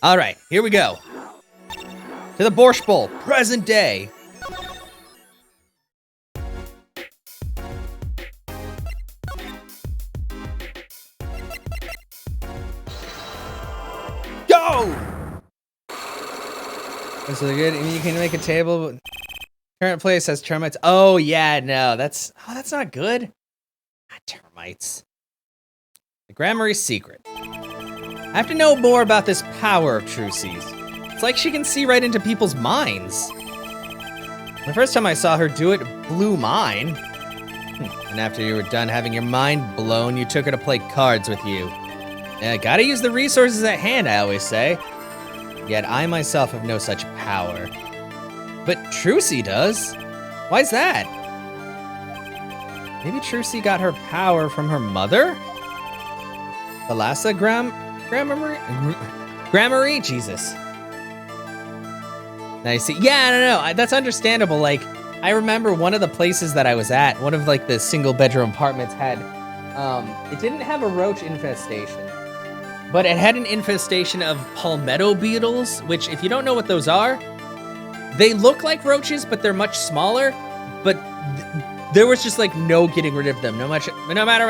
All right, here we go. To the Borscht Bowl, present day. Go! That's really good. You can make a table. But current place has termites. Oh yeah, no, that's not good. Not termites. The Gramarye's secret. I have to know more about this power of Trucy's. It's like she can see right into people's minds. The first time I saw her do it, blew mine. And after you were done having your mind blown, you took her to play cards with you. Yeah, gotta use the resources at hand, I always say. Yet I myself have no such power. But Trucy does. Why's that? Maybe Trucy got her power from her mother? Thalassa Gramarye? Jesus. Nice. Yeah, I don't know. That's understandable. Like, I remember one of the places that I was at, one of like the single bedroom apartments had, it didn't have a roach infestation, but it had an infestation of palmetto beetles, which if you don't know what those are, they look like roaches, but they're much smaller, but there was just like no getting rid of them. No matter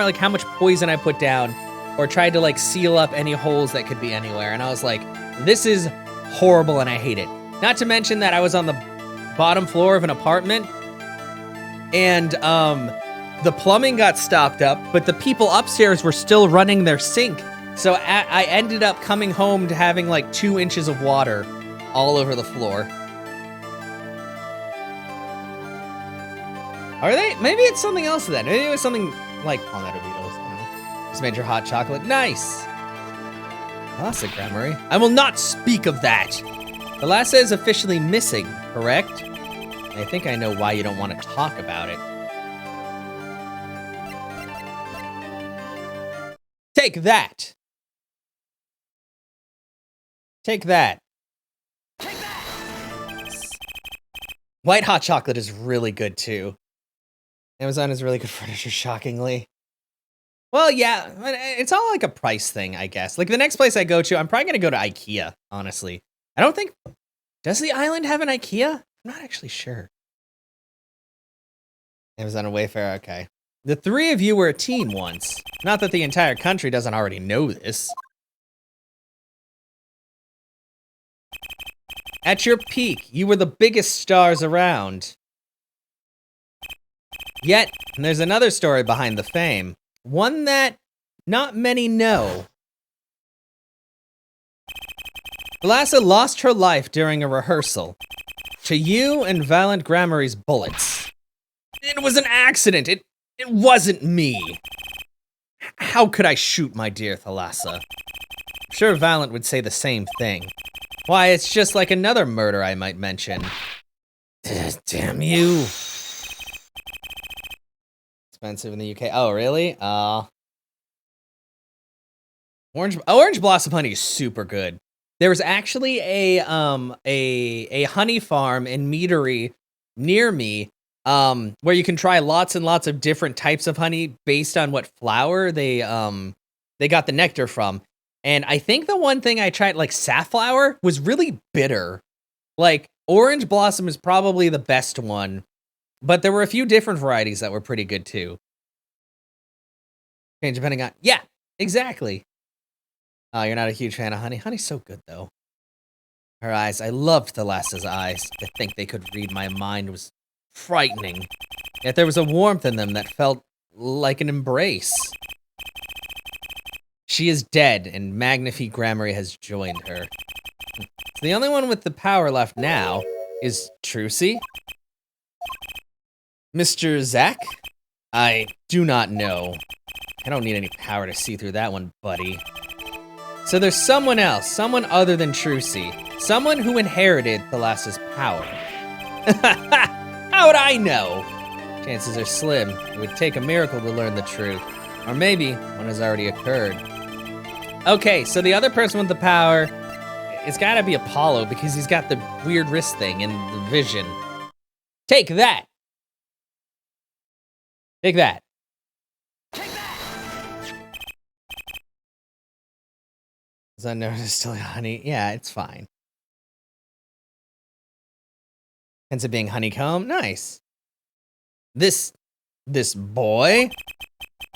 like how much poison I put down or tried to like seal up any holes that could be anywhere. And I was like, this is horrible and I hate it. Not to mention that I was on the bottom floor of an apartment and the plumbing got stopped up, but the people upstairs were still running their sink. So I ended up coming home to having like 2 inches of water all over the floor. Are they? Maybe it's something else then. Maybe it was something like palmetto beetles. I don't know. Just made your hot chocolate. Nice. Thalassa Gramarye. I will not speak of that. Thalassa is officially missing, correct? I think I know why you don't want to talk about it. Take that. Take that. Take that. White hot chocolate is really good too. Amazon is really good furniture, shockingly. Well, yeah, it's all like a price thing, I guess. Like the next place I go to, I'm probably gonna go to IKEA, honestly. I don't think, does the island have an IKEA? I'm not actually sure. Amazon and Wayfair, okay. The 3 of you were a team once. Not that the entire country doesn't already know this. At your peak, you were the biggest stars around. Yet, there's another story behind the fame. One that not many know. Thalassa lost her life during a rehearsal. To you and Valiant Gramarye's bullets. It was an accident. It wasn't me. How could I shoot my dear Thalassa? I'm sure Valiant would say the same thing. Why, it's just like another murder I might mention. Damn you. Expensive in the UK. Oh, really? Orange Blossom honey is super good. There was actually a honey farm in Meadery near me, where you can try lots and lots of different types of honey based on what flower they got the nectar from. And I think the one thing I tried, like safflower, was really bitter. Like Orange Blossom is probably the best one. But there were a few different varieties that were pretty good too. Okay, depending on, yeah, exactly. Oh, you're not a huge fan of honey? Honey's so good though. Her eyes, I loved Thalassa's eyes. To think they could read my mind was frightening. Yet there was a warmth in them that felt like an embrace. She is dead and Magnifique Gramarye has joined her. The only one with the power left now is Trucy. Mr. Zack? I do not know. I don't need any power to see through that one, buddy. So there's someone else, someone other than Trucy. Someone who inherited Thalassa's power. How would I know? Chances are slim. It would take a miracle to learn the truth. Or maybe one has already occurred. Okay, so the other person with the power, it's gotta be Apollo because he's got the weird wrist thing and the vision. Take that! Take that. Take that. Is that noticed still honey? Yeah, it's fine. Ends up being honeycomb. Nice. This boy,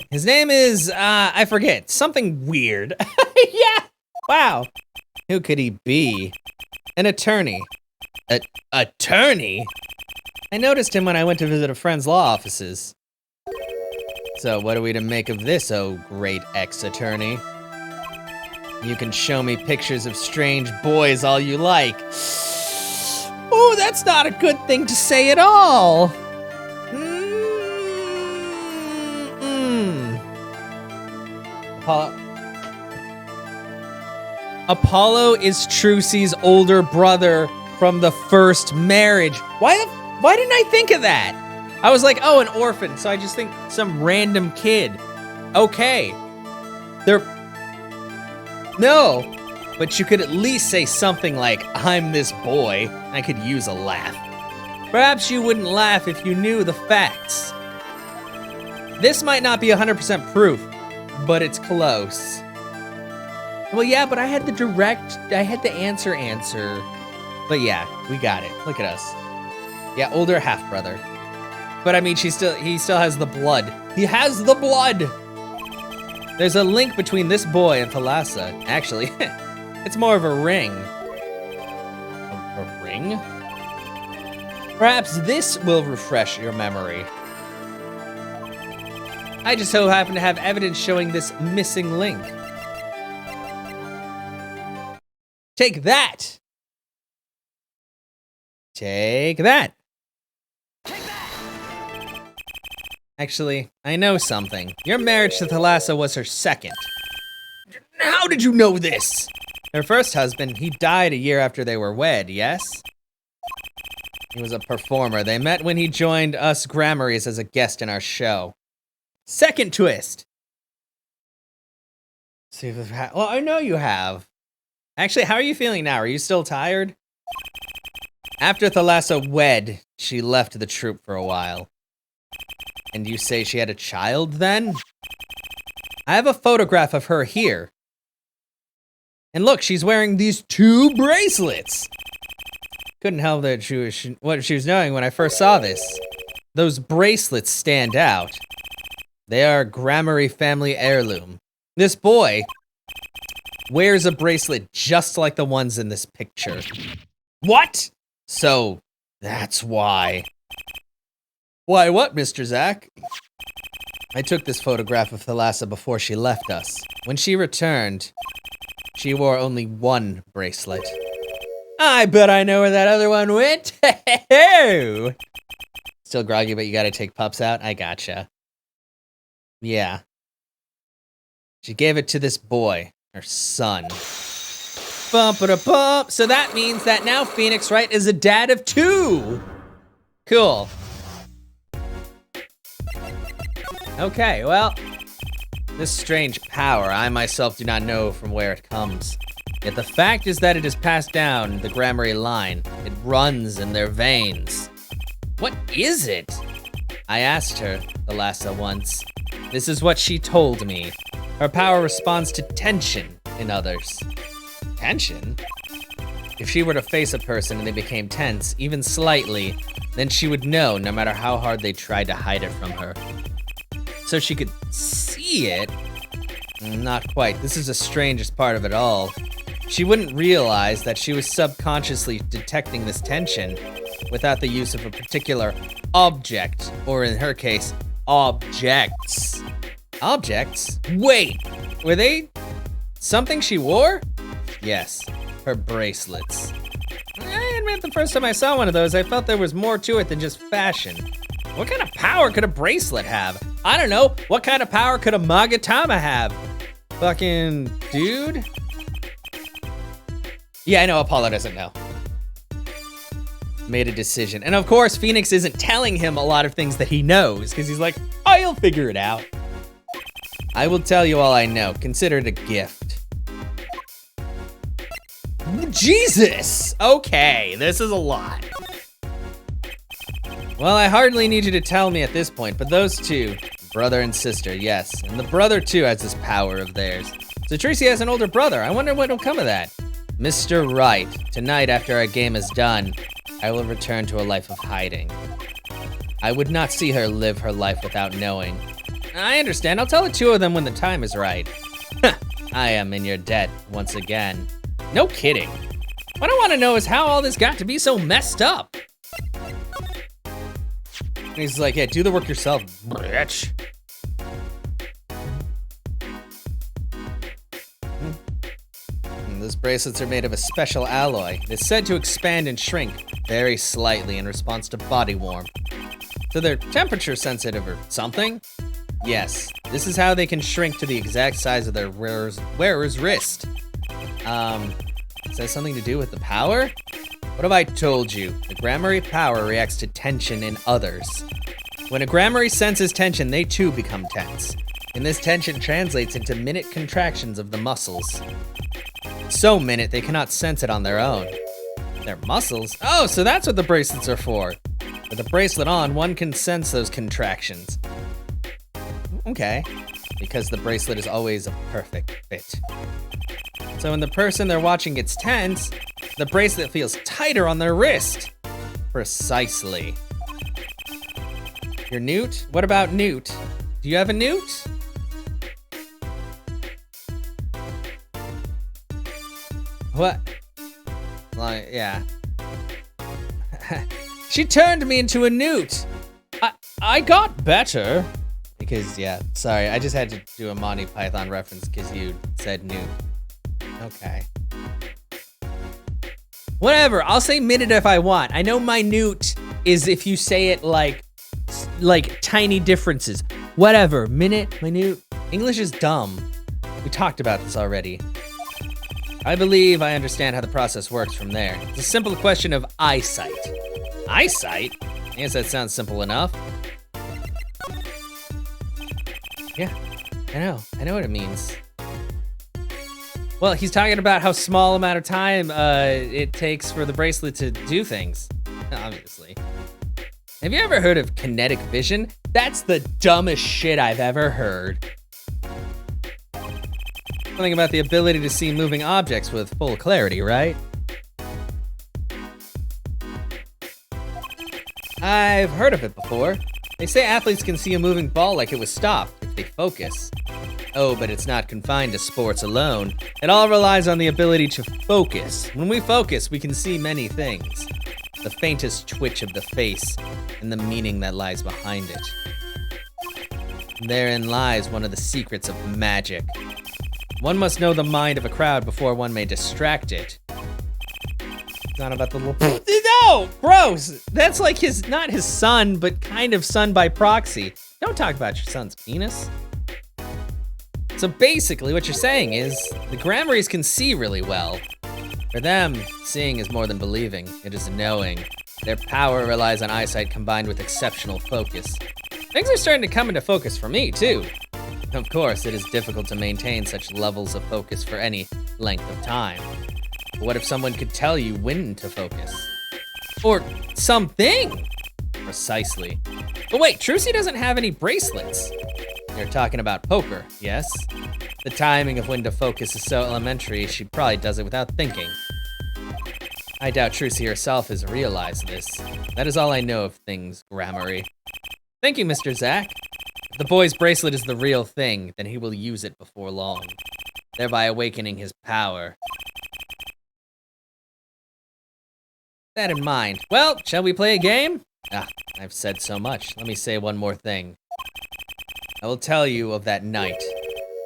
his name is, I forget, something weird. Yeah, wow. Who could he be? An attorney. Attorney? I noticed him when I went to visit a friend's law offices. So what are we to make of this, oh great ex-attorney? You can show me pictures of strange boys all you like. Oh, that's not a good thing to say at all. Apollo is Trucy's older brother from the first marriage. Why didn't I think of that? I was like, oh, an orphan, so I just think some random kid. Okay. No, but you could at least say something like, I'm this boy. I could use a laugh. Perhaps you wouldn't laugh if you knew the facts. This might not be 100% proof, but it's close. Well, yeah, but I had the answer. But yeah, we got it. Look at us. Yeah, older half-brother. But I mean, he still has the blood. He has the blood! There's a link between this boy and Thalassa. Actually, it's more of a ring. A ring? Perhaps this will refresh your memory. I just so happen to have evidence showing this missing link. Take that! Take that! Actually, I know something. Your marriage to Thalassa was her second. How did you know this? Her first husband, he died a year after they were wed, yes? He was a performer. They met when he joined us Grammarys as a guest in our show. Second twist! See if well, I know you have. Actually, how are you feeling now? Are you still tired? After Thalassa wed, she left the troupe for a while. And you say she had a child then? I have a photograph of her here. And look, she's wearing these 2 bracelets. Couldn't help that what she was knowing when I first saw this. Those bracelets stand out. They are Grammary family heirloom. This boy wears a bracelet just like the ones in this picture. What? So, that's why. Why what, Mr. Zach? I took this photograph of Thalassa before she left us. When she returned, she wore only 1 bracelet. I bet I know where that other one went. Still groggy, but you gotta take pups out? I gotcha. Yeah. She gave it to this boy, her son. Bump-a-da-bump. So that means that now Phoenix Wright is a dad of 2. Cool. Okay, well, this strange power, I myself do not know from where it comes. Yet the fact is that it is passed down the Grammary line. It runs in their veins. What is it? I asked her, Thalassa, once. This is what she told me. Her power responds to tension in others. Tension? If she were to face a person and they became tense, even slightly, then she would know no matter how hard they tried to hide it from her. So she could see it? Not quite. This is the strangest part of it all. She wouldn't realize that she was subconsciously detecting this tension without the use of a particular object, or in her case, objects. Objects? Wait, were they something she wore? Yes, her bracelets. I admit the first time I saw one of those, I felt there was more to it than just fashion. What kind of power could a bracelet have? I don't know. What kind of power could a Magatama have? Fucking dude? Yeah, I know Apollo doesn't know. Made a decision. And of course, Phoenix isn't telling him a lot of things that he knows, because he's like, I'll figure it out. I will tell you all I know. Consider it a gift. Jesus! Okay, this is a lot. Well, I hardly need you to tell me at this point, but those 2, brother and sister, yes. And the brother too has this power of theirs. So Tracy has an older brother. I wonder what will come of that. Mr. Wright, tonight after our game is done, I will return to a life of hiding. I would not see her live her life without knowing. I understand. I'll tell the two of them when the time is right. I am in your debt once again. No kidding. What I want to know is how all this got to be so messed up. And he's like, yeah, do the work yourself, bitch. Those bracelets are made of a special alloy. It's said to expand and shrink very slightly in response to body warmth. So they're temperature sensitive or something? Yes, this is how they can shrink to the exact size of their wearer's wrist. Is that something to do with the power? What have I told you? The Gramarye power reacts to tension in others. When a Gramarye senses tension, they too become tense. And this tension translates into minute contractions of the muscles. So minute, they cannot sense it on their own. Their muscles? Oh, so that's what the bracelets are for. With a bracelet on, one can sense those contractions. Okay, because the bracelet is always a perfect fit. So when the person they're watching gets tense, the bracelet feels tighter on their wrist. Precisely. Your Newt? What about Newt? Do you have a Newt? What? Like, yeah. She turned me into a newt. I got better. Because, yeah, sorry, I just had to do a Monty Python reference because you said newt. Okay. Whatever, I'll say minute if I want. I know minute is if you say it like tiny differences. Whatever, minute, minute. English is dumb. We talked about this already. I believe I understand how the process works from there. It's a simple question of eyesight. Eyesight? I guess that sounds simple enough. Yeah, I know what it means. Well, he's talking about how small amount of time it takes for the bracelet to do things, obviously. Have you ever heard of kinetic vision? That's the dumbest shit I've ever heard. Something about the ability to see moving objects with full clarity, right? I've heard of it before. They say athletes can see a moving ball like it was stopped if they focus. Oh, but it's not confined to sports alone. It all relies on the ability to focus. When we focus, we can see many things. The faintest twitch of the face and the meaning that lies behind it. Therein lies one of the secrets of magic. One must know the mind of a crowd before one may distract it. It's not about the little... No! Gross! That's like not his son, but kind of son by proxy. Don't talk about your son's penis. So basically what you're saying is, the Gramaryes can see really well. For them, seeing is more than believing, it is knowing. Their power relies on eyesight combined with exceptional focus. Things are starting to come into focus for me, too. Of course, it is difficult to maintain such levels of focus for any length of time. But what if someone could tell you when to focus? Or something! Precisely. But wait, Trucy doesn't have any bracelets. You're talking about poker, yes? The timing of when to focus is so elementary, she probably does it without thinking. I doubt Trucy herself has realized this. That is all I know of things, Gramarye. Thank you, Mr. Zack. If the boy's bracelet is the real thing, then he will use it before long, thereby awakening his power. That in mind. Well, shall we play a game? I've said so much. Let me say one more thing. I will tell you of that night.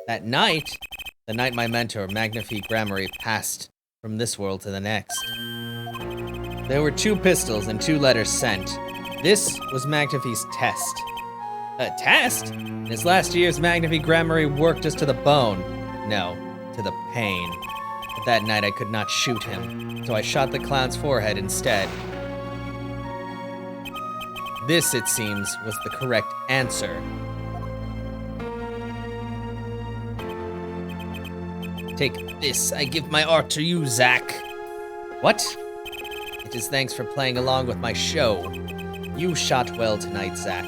That night? The night my mentor, Magnifique Gramarye, passed from this world to the next. There were 2 pistols and 2 letters sent. This was Magnifique's test. A test? In his last years, Magnifique Gramarye worked us to the bone. No, to the pain. But that night I could not shoot him, so I shot the clown's forehead instead. This, it seems, was the correct answer. Take this, I give my art to you, Zack. What? It is thanks for playing along with my show. You shot well tonight, Zack.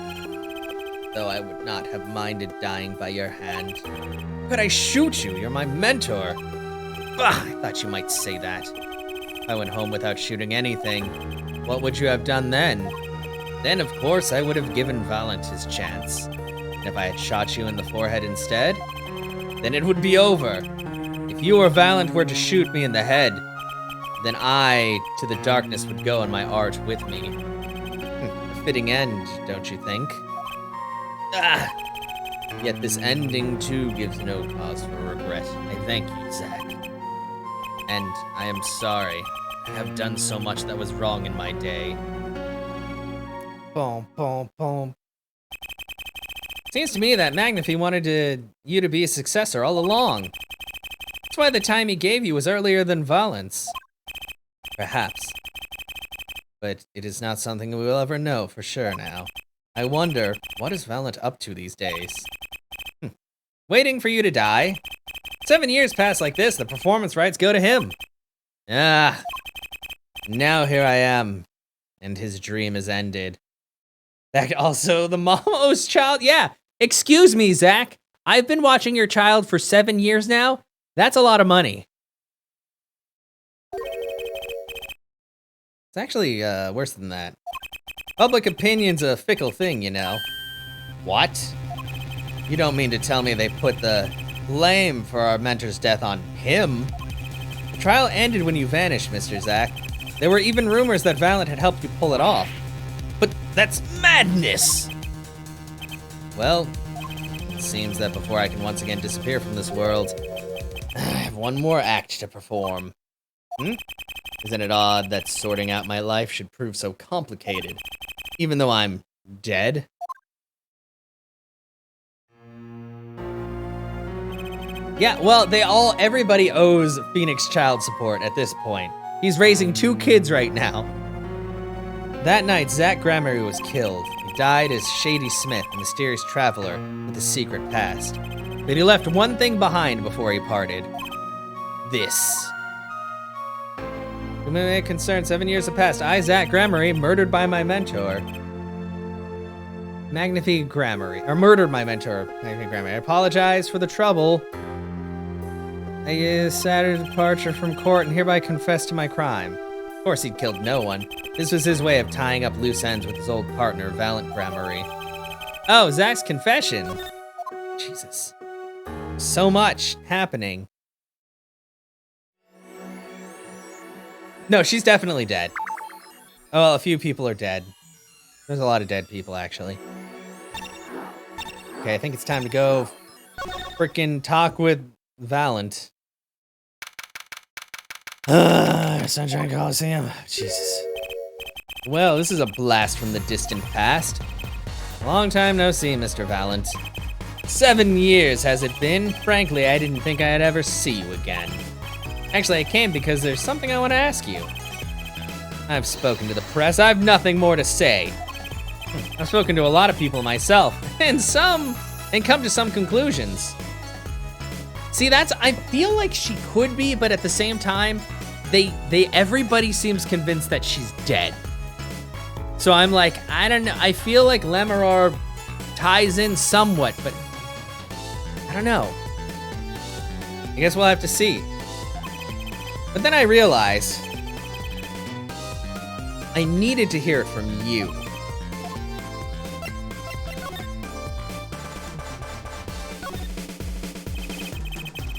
though I would not have minded dying by your hand. Could I shoot you? You're my mentor. Bah, I thought you might say that. If I went home without shooting anything, what would you have done then? Then, of course, I would have given Valent his chance. And if I had shot you in the forehead instead, then it would be over. If you or Valent were to shoot me in the head, then I, to the darkness, would go and my art with me. A fitting end, don't you think? Ah! Yet this ending, too, gives no cause for regret. I thank you, Zack. And I am sorry. I have done so much that was wrong in my day. Boom, boom, boom. Seems to me that Magnify wanted you to be a successor all along. That's why the time he gave you was earlier than Valent's. Perhaps. But it is not something we will ever know for sure now. I wonder, what is Valent up to these days? Waiting for you to die? 7 years pass like this, the performance rights go to him. Ah. Now here I am, and his dream is ended. That also the Momo's child? Yeah. Excuse me, Zack. I've been watching your child for 7 years now. That's a lot of money. It's actually worse than that. Public opinion's a fickle thing, you know. What? You don't mean to tell me they put the blame for our mentor's death on him? The trial ended when you vanished, Mr. Zack. There were even rumors that Valent had helped you pull it off. But that's madness! Well, it seems that before I can once again disappear from this world, I have one more act to perform. Isn't it odd that sorting out my life should prove so complicated, even though I'm dead? Yeah, well, everybody owes Phoenix child support at this point. He's raising 2 kids right now. That night, Zack Gramarye was killed. He died as Shady Smith, a mysterious traveler with a secret past. But he left one thing behind before he parted. This. Who may be concerned, 7 years have passed. I, Zack Gramarye, murdered by my mentor. Magnify Gramarye, or murdered my mentor, Magnify Gramarye. I apologize for the trouble. I sad departure from court and hereby confess to my crime. Of course, he'd killed no one. This was his way of tying up loose ends with his old partner, Valent Gramarye. Oh, Zack's confession. Jesus. So much happening. No, she's definitely dead. Oh, well, a few people are dead. There's a lot of dead people, actually. Okay, I think it's time to go frickin' talk with Valent. Sunshine Coliseum. Jesus. Well, this is a blast from the distant past. Long time no see, Mr. Valent. 7 years has it been? Frankly, I didn't think I'd ever see you again. Actually, I came because there's something I want to ask you. I've spoken to the press. I've nothing more to say. I've spoken to a lot of people myself, and come to some conclusions. See, I feel like she could be, but at the same time, everybody seems convinced that she's dead. So I'm like, I don't know. I feel like Lemuror ties in somewhat, but I don't know. I guess we'll have to see. But then I realized I needed to hear it from you.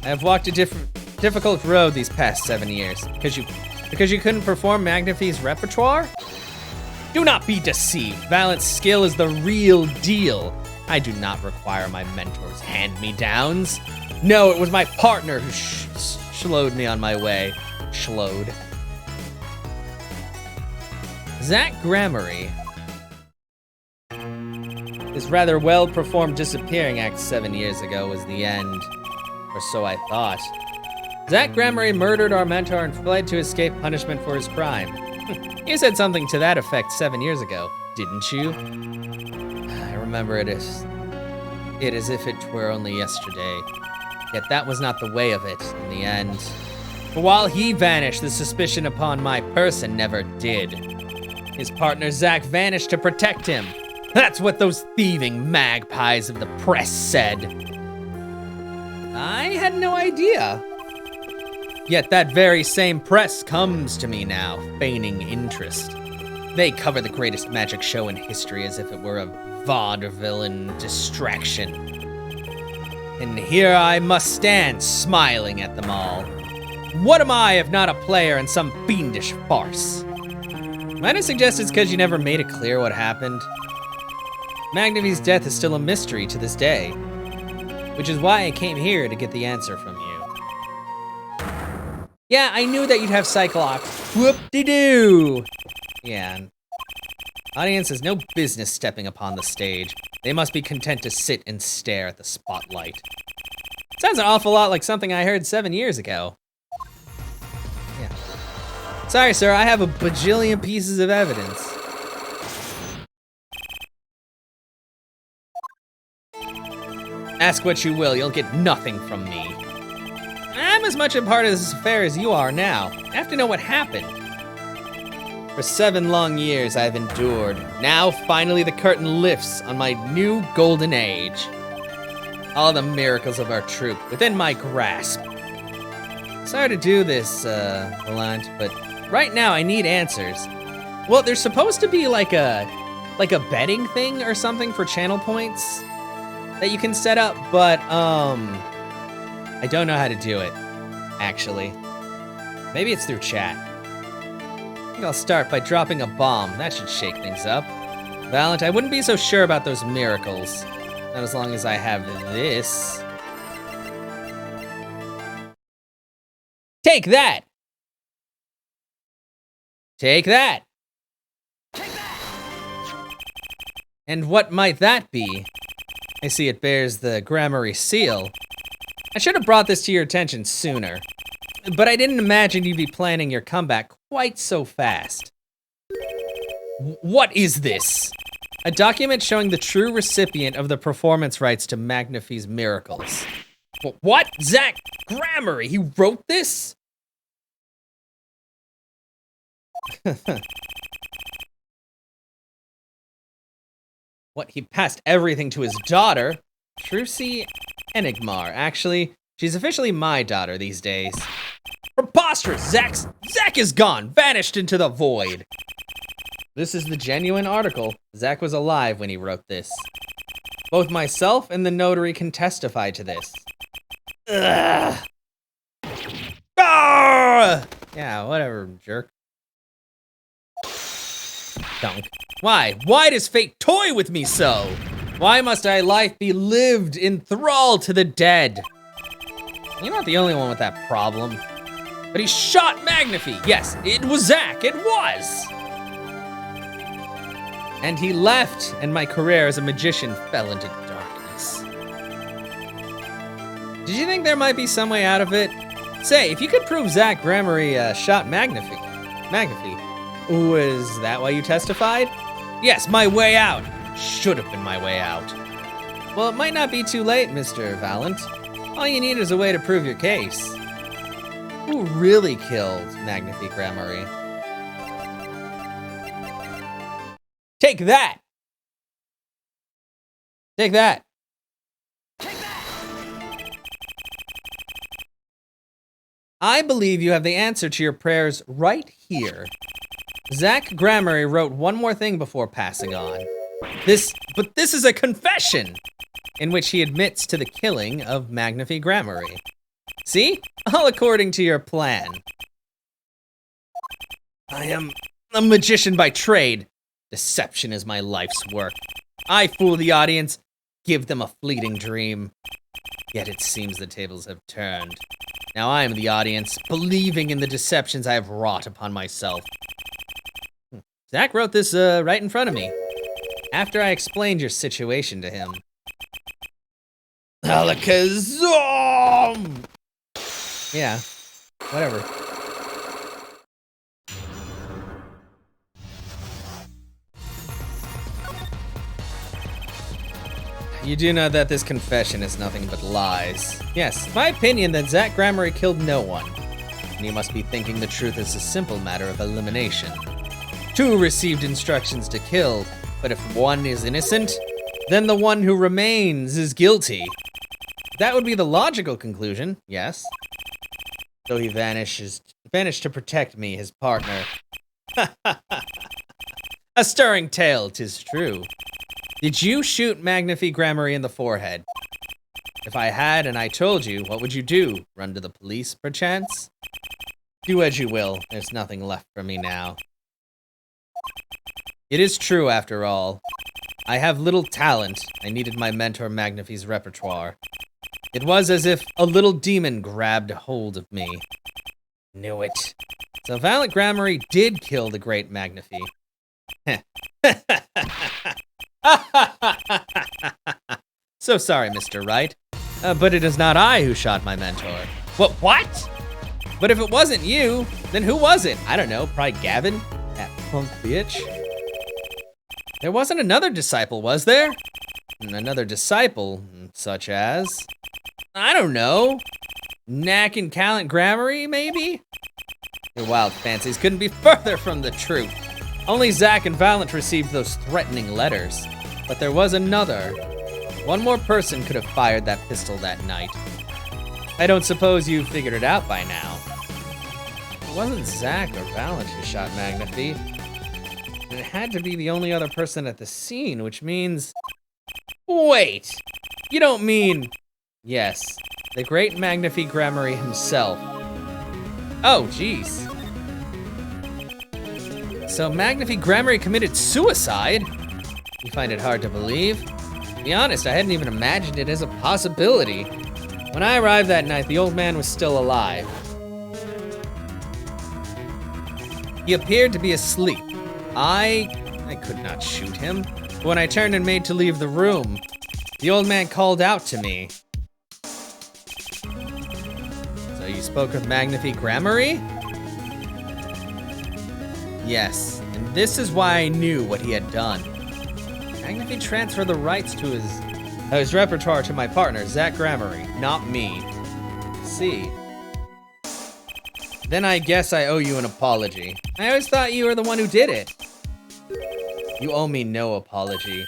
I have walked a difficult road these past 7 years. Because you couldn't perform Magnify's repertoire? Do not be deceived. Valent's skill is the real deal. I do not require my mentor's hand-me-downs. No, it was my partner who slowed me on my way. Schlode. Zack Gramarye. His rather well-performed disappearing act 7 years ago was the end. Or so I thought. Zack Gramarye murdered our mentor and fled to escape punishment for his crime. You said something to that effect 7 years ago, didn't you? I remember it as if it were only yesterday. Yet that was not the way of it in the end. For while he vanished, the suspicion upon my person never did. His partner Zack vanished to protect him. That's what those thieving magpies of the press said. I had no idea. Yet that very same press comes to me now, feigning interest. They cover the greatest magic show in history as if it were a vaudevillain distraction. And here I must stand, smiling at them all. What am I if not a player in some fiendish farce? Might I suggest it's because you never made it clear what happened? Magnavy's death is still a mystery to this day, which is why I came here to get the answer from you. Yeah, I knew that you'd have Cyclops. Whoop-de-doo! Yeah. Audience has no business stepping upon the stage. They must be content to sit and stare at the spotlight. Sounds an awful lot like something I heard 7 years ago. Yeah. Sorry, sir, I have a bajillion pieces of evidence. Ask what you will, you'll get nothing from me. I'm as much a part of this affair as you are now. I have to know what happened. For 7 long years I've endured. Now finally the curtain lifts on my new golden age. All the miracles of our troop within my grasp. Sorry to do this, Valant, but right now I need answers. Well, there's supposed to be like a betting thing or something for channel points that you can set up, but I don't know how to do it, actually. Maybe it's through chat. I think I'll start by dropping a bomb. That should shake things up. Valant, I wouldn't be so sure about those miracles. Not as long as I have this. Take that! Take that! Take that! And what might that be? I see it bears the Gramarye seal. I should have brought this to your attention sooner, but I didn't imagine you'd be planning your comeback quite so fast. What is this? A document showing the true recipient of the performance rights to Magnafy's miracles. What? Zach Gramarye, he wrote this? What, he passed everything to his daughter? Trucy Enigmar. Actually, she's officially my daughter these days. Preposterous! Zach is gone, vanished into the void. This is the genuine article. Zach was alive when he wrote this. Both myself and the notary can testify to this. Ugh. Ah! Yeah, whatever, jerk. Dunk. Why? Why does fate toy with me so? Why must my life be lived in thrall to the dead? You're not the only one with that problem. But he shot Magnafy. Yes, it was Zach. It was. And he left, and my career as a magician fell into darkness. Did you think there might be some way out of it? Say, if you could prove Zach Gramarye shot Magnafy, was that why you testified? Yes, my way out. Should have been my way out. Well, it might not be too late, Mr. Valant. All you need is a way to prove your case. Who really killed Magnafy Gramarye? Take that! Take that! Take that! I believe you have the answer to your prayers right here. Zach Gramarye wrote one more thing before passing on. This is a confession in which he admits to the killing of Magnafy Gramarye. See? All according to your plan. I am a magician by trade. Deception is my life's work. I fool the audience, give them a fleeting dream. Yet it seems the tables have turned. Now I am the audience, believing in the deceptions I have wrought upon myself. Zach wrote this right in front of me, after I explained your situation to him. Alakazam! Yeah, whatever. You do know that this confession is nothing but lies. Yes, it's my opinion that Zach Gramarye killed no one. And you must be thinking the truth is a simple matter of elimination. 2 received instructions to kill, But if one is innocent, then the one who remains is guilty. That would be the logical conclusion, yes. Though he vanished to protect me, his partner. A stirring tale, 'tis true. Did you shoot Magnifi Gramarye in the forehead? If I had and I told you, what would you do? Run to the police, perchance? Do as you will, there's nothing left for me now. It is true, after all. I have little talent. I needed my mentor Magnifi's repertoire. It was as if a little demon grabbed hold of me. Knew it. So Valiant Gramarye did kill the great Magnifi. So sorry, Mr. Wright. But it is not I who shot my mentor. What? But if it wasn't you, then who was it? I don't know, probably Gavin? That punk bitch. There wasn't another disciple, was there? Another disciple, such as... I don't know. Knack and Valiant Gramarye, maybe? Your wild fancies couldn't be further from the truth. Only Zack and Valiant received those threatening letters. But there was another. One more person could have fired that pistol that night. I don't suppose you figured it out by now. It wasn't Zack or Valiant who shot Magnifi. It had to be the only other person at the scene, which means... Wait! You don't mean... Yes, the great Magnifi Gramarye himself. Oh, jeez. So Magnifi Gramarye committed suicide? You find it hard to believe? To be honest, I hadn't even imagined it as a possibility. When I arrived that night, the old man was still alive. He appeared to be asleep. I could not shoot him. But when I turned and made to leave the room, the old man called out to me. So you spoke of Magnifi Gramarye? Yes, and this is why I knew what he had done. Magnifi transferred the rights to his repertoire to my partner, Zack Gramarye, not me. See. Then I guess I owe you an apology. I always thought you were the one who did it. You owe me no apology.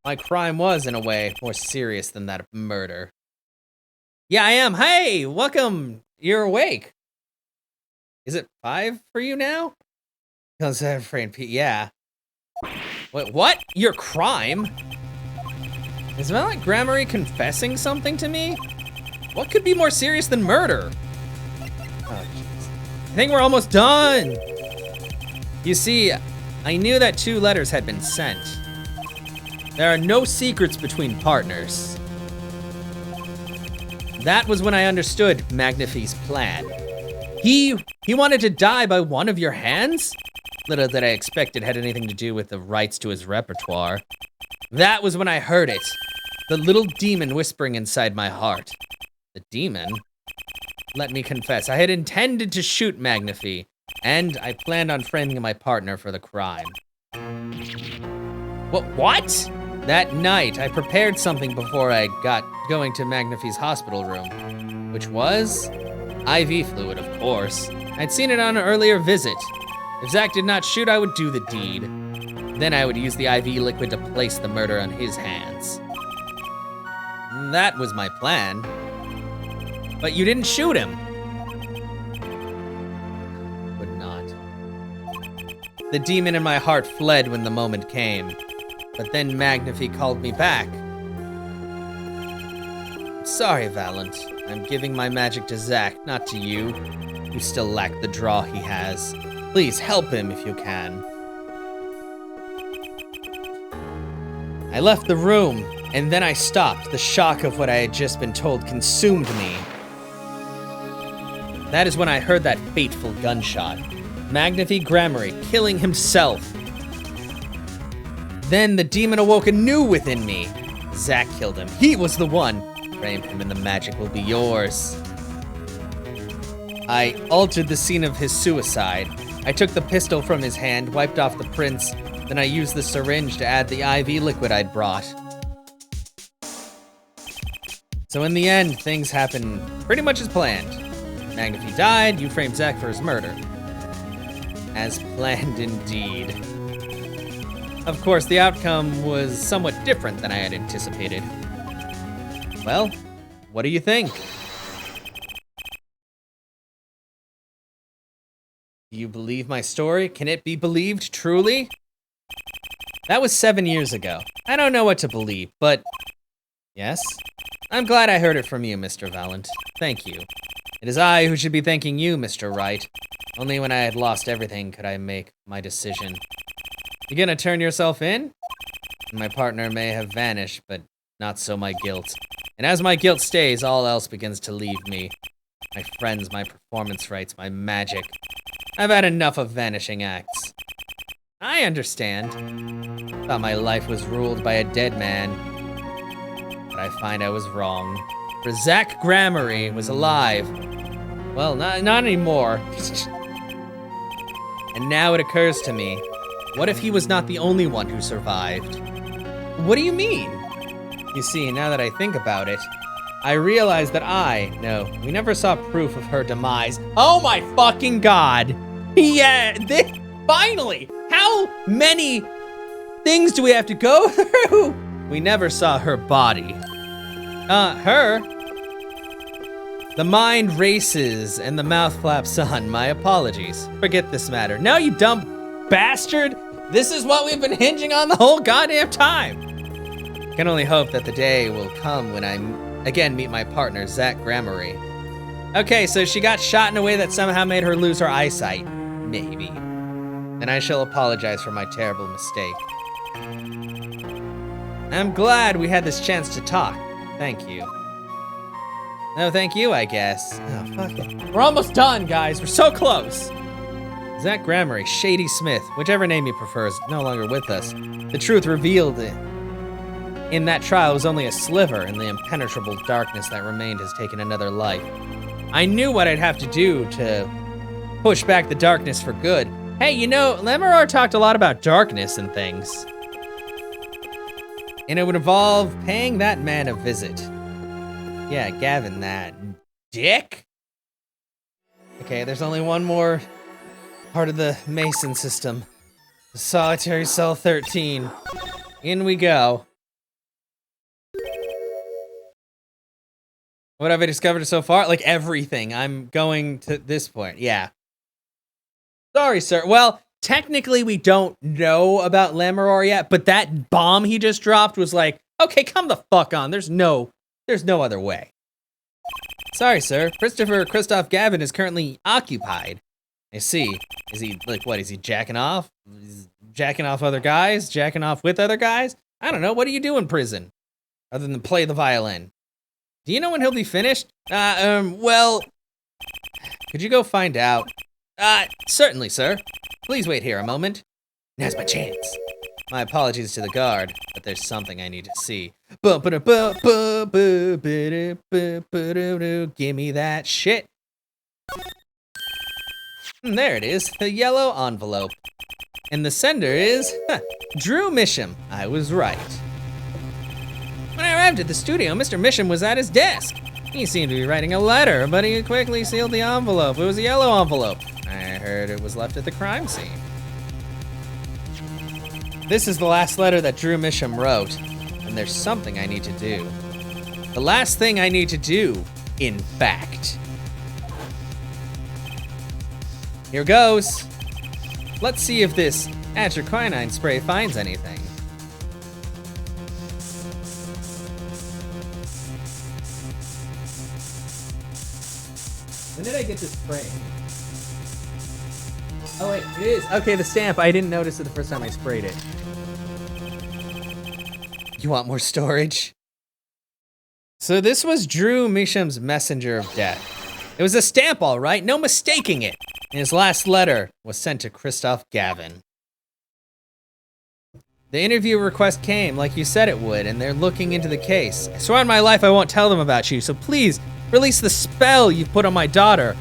My crime was, in a way, more serious than that of murder. Yeah, I am. Hey, welcome. You're awake. Is it 5 for you now? Because yeah. Wait, what? Your crime? Is Valiant Gramarye confessing something to me? What could be more serious than murder? Oh, jeez. I think we're almost done. You see, I knew that 2 letters had been sent. There are no secrets between partners. That was when I understood Magnifi's plan. He wanted to die by one of your hands? Little that I expected had anything to do with the rights to his repertoire. That was when I heard it. The little demon whispering inside my heart. The demon? Let me confess, I had intended to shoot Magnifi, and I planned on framing my partner for the crime. What? That night, I prepared something before I got going to Magnifi's hospital room. Which was? IV fluid, of course. I'd seen it on an earlier visit. If Zack did not shoot, I would do the deed. Then I would use the IV liquid to place the murder on his hands. That was my plan. But you didn't shoot him. Would not. The demon in my heart fled when the moment came. But then Magnifi called me back. Sorry, Valiant. I'm giving my magic to Zack, not to you. You still lack the draw he has. Please help him if you can. I left the room, and then I stopped. The shock of what I had just been told consumed me. That is when I heard that fateful gunshot. Magnifi Gramarye killing himself. Then the demon awoke anew within me. Zack killed him. He was the one. Frame him and the magic will be yours. I altered the scene of his suicide. I took the pistol from his hand, wiped off the prints, then I used the syringe to add the IV liquid I'd brought. So in the end, things happened pretty much as planned. Magnifi died, you framed Zack for his murder. As planned indeed. Of course, the outcome was somewhat different than I had anticipated. Well, what do you think? Do you believe my story? Can it be believed truly? That was 7 years ago. I don't know what to believe, but yes? I'm glad I heard it from you, Mr. Valent. Thank you. It is I who should be thanking you, Mr. Wright. Only when I had lost everything could I make my decision. You gonna turn yourself in? My partner may have vanished, but not so my guilt. And as my guilt stays, all else begins to leave me. My friends, my performance rights, my magic. I've had enough of vanishing acts. I understand. Thought my life was ruled by a dead man. But I find I was wrong. For Zach Gramarye was alive. Well, not anymore. And now it occurs to me, what if he was not the only one who survived? What do you mean? You see, now that I think about it, I realize that we never saw proof of her demise. Oh my fucking god! Yeah, finally! How many things do we have to go through? We never saw her body. Her? The mind races and the mouth flaps on. My apologies. Forget this matter. No, you dumb bastard! This is what we've been hinging on the whole goddamn time! Can only hope that the day will come when I again meet my partner, Zach Gramarye. Okay, so she got shot in a way that somehow made her lose her eyesight. Maybe. And I shall apologize for my terrible mistake. I'm glad we had this chance to talk. Thank you. No, thank you, I guess. Oh, fuck it. We're almost done, guys. We're so close. Zach Gramarye, Shady Smith, whichever name he prefers, no longer with us. The truth revealed in that trial was only a sliver, and the impenetrable darkness that remained has taken another life. I knew what I'd have to do to push back the darkness for good. Hey, you know, Lemurr talked a lot about darkness and things. And it would involve paying that man a visit. Yeah, Gavin, that dick? Okay, there's only one more part of the Mason system. The Solitary Cell 13. In we go. What have I discovered so far? Like everything. I'm going to this point. Yeah. Sorry, sir. Well, technically we don't know about Lemurr yet, but that bomb he just dropped was like, okay, come the fuck on. There's no other way. Sorry, sir. Christoph Gavin is currently occupied. I see. Is he, like, what? Is he jacking off? Is jacking off other guys? Jacking off with other guys? I don't know. What do you do in prison? Other than play the violin? Do you know when he'll be finished? Well, could you go find out? Certainly, sir. Please wait here a moment. Now's my chance. My apologies to the guard, but there's something I need to see. Give me that shit. There it is, the yellow envelope. And the sender is, Drew Misham. I was right. When I arrived at the studio, Mr. Misham was at his desk. He seemed to be writing a letter, but he quickly sealed the envelope. It was a yellow envelope. I heard it was left at the crime scene. This is the last letter that Drew Misham wrote, and there's something I need to do. The last thing I need to do, in fact. Here goes. Let's see if this atroquinine spray finds anything. When did I get this spray? Oh wait, it is. Okay, the stamp. I didn't notice it the first time I sprayed it. You want more storage? So this was Drew Misham's messenger of death. It was a stamp, all right, no mistaking it. And his last letter was sent to Christoph Gavin. The interview request came like you said it would, and they're looking into the case. I swear on my life I won't tell them about you, so please release the spell you've put on my daughter.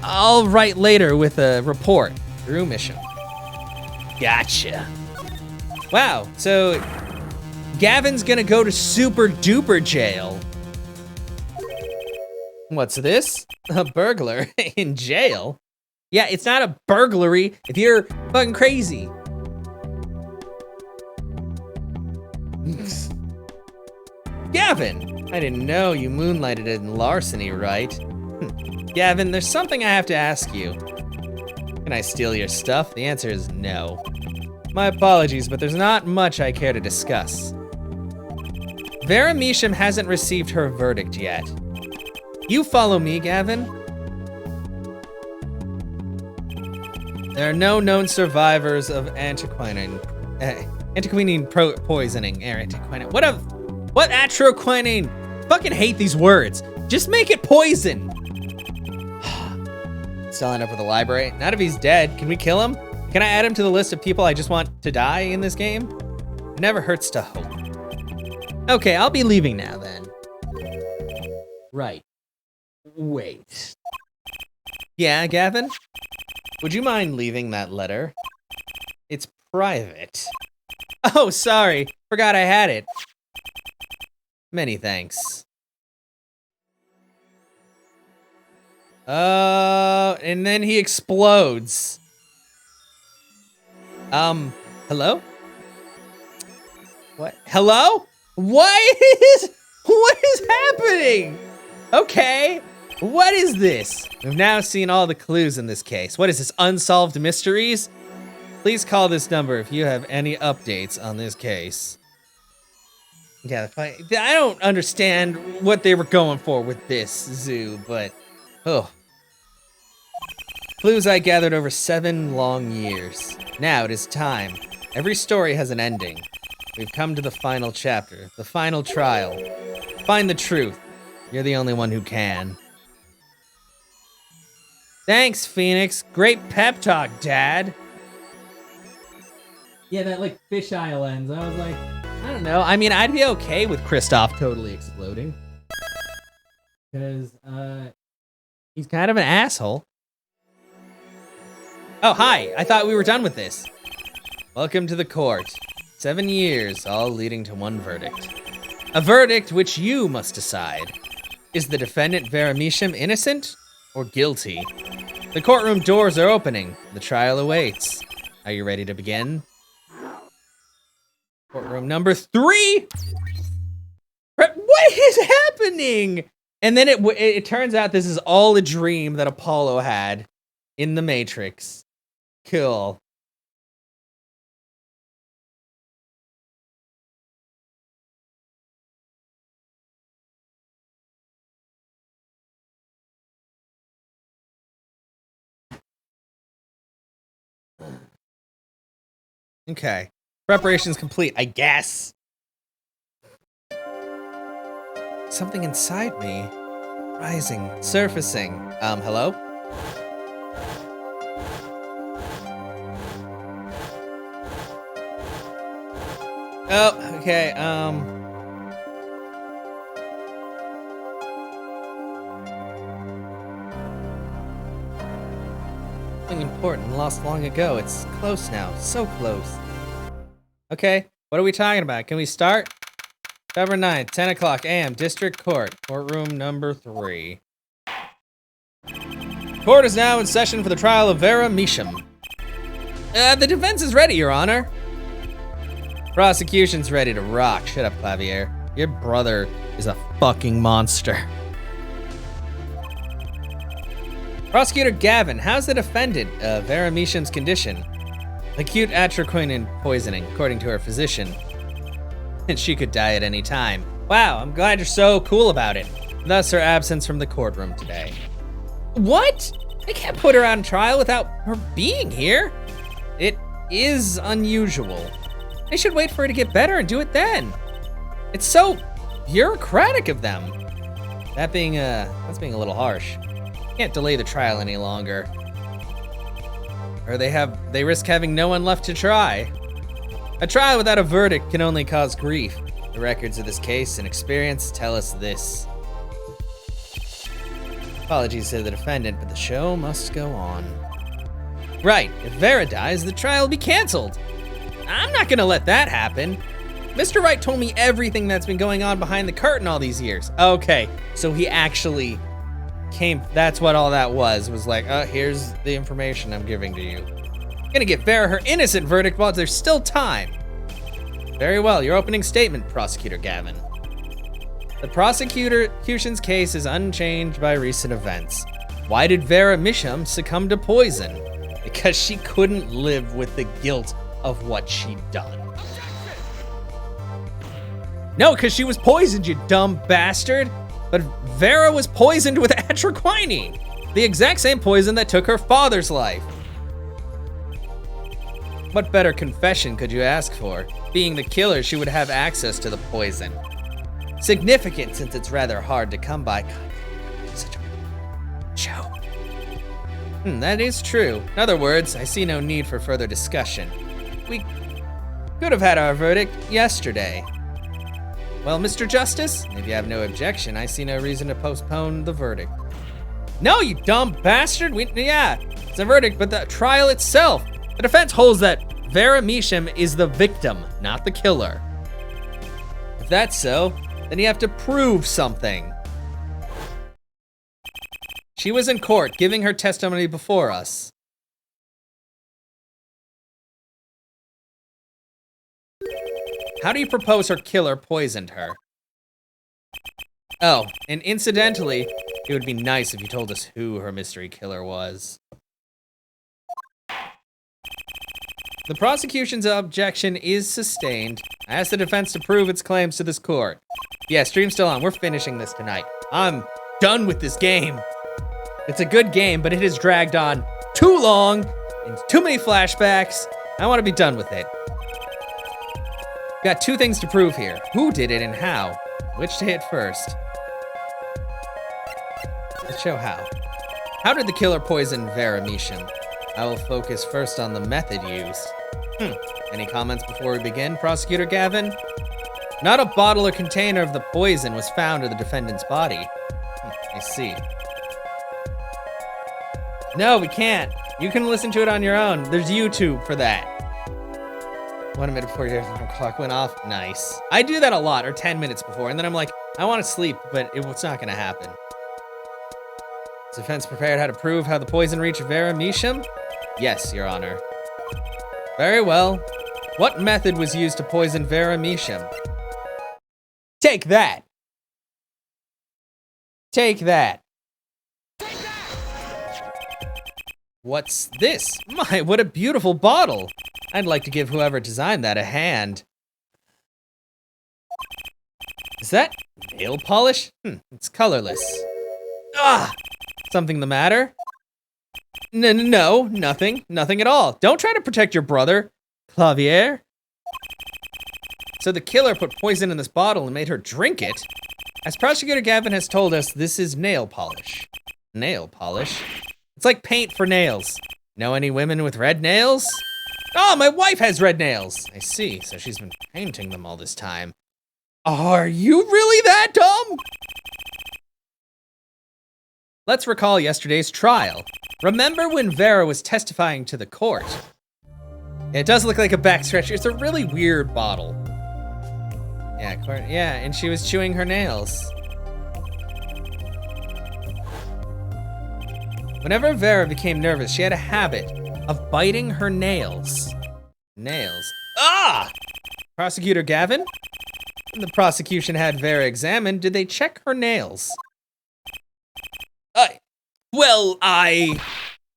I'll write later with a report. Drew Misham. Gotcha. Wow, so Gavin's gonna go to super duper jail. What's this? A burglar in jail? Yeah, it's not a burglary if you're fucking crazy. Gavin, I didn't know you moonlighted in larceny, right? Gavin, there's something I have to ask you. Can I steal your stuff? The answer is no. My apologies, but there's not much I care to discuss. Vera Measham hasn't received her verdict yet. You follow me, Gavin? There are no known survivors of antiquinine poisoning. What atroquinine? Fucking hate these words. Just make it poison. Still end up with the library. Not if he's dead. Can we kill him? Can I add him to the list of people I just want to die in this game? It never hurts to hope. Okay, I'll be leaving now then. Right. Wait. Yeah, Gavin? Would you mind leaving that letter? It's private. Oh, sorry. Forgot I had it. Many thanks. And then he explodes. Hello? What? Hello? What is happening? Okay. What is this? We've now seen all the clues in this case. What is this, unsolved mysteries? Please call this number if you have any updates on this case. Yeah, I don't understand what they were going for with this zoo, but oh. Clues I gathered over 7 long years. Now it is time. Every story has an ending. We've come to the final chapter, the final trial. Find the truth. You're the only one who can. Thanks, Phoenix. Great pep talk, Dad. Yeah, that like fisheye lens. I was like, I don't know. I mean, I'd be okay with Kristoff totally exploding. Because, he's kind of an asshole. Oh, hi. I thought we were done with this. Welcome to the court. 7 years, all leading to one verdict. A verdict which you must decide. Is the defendant Vera Measham innocent or guilty? The courtroom doors are opening. The trial awaits. Are you ready to begin? Courtroom number 3? What is happening? And then it turns out this is all a dream that Apollo had in the Matrix. Cool. Okay. Preparations complete, I guess. Something inside me. Rising, surfacing. Hello? Oh, okay, Something important lost long ago. It's close now, so close. Okay, what are we talking about? Can we start? November 9th, 10 o'clock a.m., District Court, courtroom number 3. Court is now in session for the trial of Vera Measham. The defense is ready, Your Honor. Prosecution's ready to rock. Shut up, Clavier. Your brother is a fucking monster. Prosecutor Gavin, how's the defendant, Vera Measham's condition? Acute atroquinine poisoning, according to her physician. And she could die at any time. Wow, I'm glad you're so cool about it. Thus her absence from the courtroom today. What? They can't put her on trial without her being here. It is unusual. They should wait for her to get better and do it then. It's so bureaucratic of them. That's being a little harsh. Can't delay the trial any longer. Or they risk having no one left to try. A trial without a verdict can only cause grief. The records of this case and experience tell us this. Apologies to the defendant, but the show must go on. Right, if Vera dies, the trial will be canceled. I'm not gonna let that happen. Mr. Wright told me everything that's been going on behind the curtain all these years. Okay, so he actually that's what all that was like, here's the information I'm giving to you. I'm gonna get Vera her innocent verdict while there's still time. Very well, your opening statement, Prosecutor Gavin. The prosecution's case is unchanged by recent events. Why did Vera Misham succumb to poison? Because she couldn't live with the guilt of what she'd done. No, because she was poisoned, you dumb bastard. But Vera was poisoned with atroquinine, the exact same poison that took her father's life. What better confession could you ask for? Being the killer, she would have access to the poison. Significant, since it's rather hard to come by. God, such a joke. That is true. In other words, I see no need for further discussion. We could have had our verdict yesterday. Well, Mr. Justice, if you have no objection, I see no reason to postpone the verdict. No, you dumb bastard! Yeah, it's a verdict, but the trial itself. The defense holds that Vera Misham is the victim, not the killer. If that's so, then you have to prove something. She was in court, giving her testimony before us. How do you propose her killer poisoned her? Oh, and incidentally, it would be nice if you told us who her mystery killer was. The prosecution's objection is sustained. I ask the defense to prove its claims to this court. Yeah, stream's still on. We're finishing this tonight. I'm done with this game. It's a good game, but it has dragged on too long and too many flashbacks. I want to be done with it. Got two things to prove here. Who did it and how? Which to hit first? Let's show how. How did the killer poison Vera Misham? I will focus first on the method used. Any comments before we begin, Prosecutor Gavin? Not a bottle or container of the poison was found in the defendant's body. I see. No, we can't. You can listen to it on your own. There's YouTube for that. 1 minute before your alarm clock went off. Nice. I do that a lot, or 10 minutes before, and then I'm like, I want to sleep, but it's not gonna happen. Is defense prepared how to prove how the poison reached Vera Misham? Yes, Your Honor. Very well. What method was used to poison Vera Misham? Take that! Take that! What's this? My, what a beautiful bottle! I'd like to give whoever designed that a hand. Is that nail polish? It's colorless. Ah! Something the matter? No, nothing. Nothing at all. Don't try to protect your brother, Clavier. So the killer put poison in this bottle and made her drink it? As Prosecutor Gavin has told us, this is nail polish. Nail polish? It's like paint for nails. Know any women with red nails? Oh, my wife has red nails. I see, so she's been painting them all this time. Are you really that dumb? Let's recall yesterday's trial. Remember when Vera was testifying to the court? It does look like a backstretch. It's a really weird bottle. Yeah, and she was chewing her nails. Whenever Vera became nervous, she had a habit of biting her nails. Nails. Ah! Prosecutor Gavin? When the prosecution had Vera examined, did they check her nails?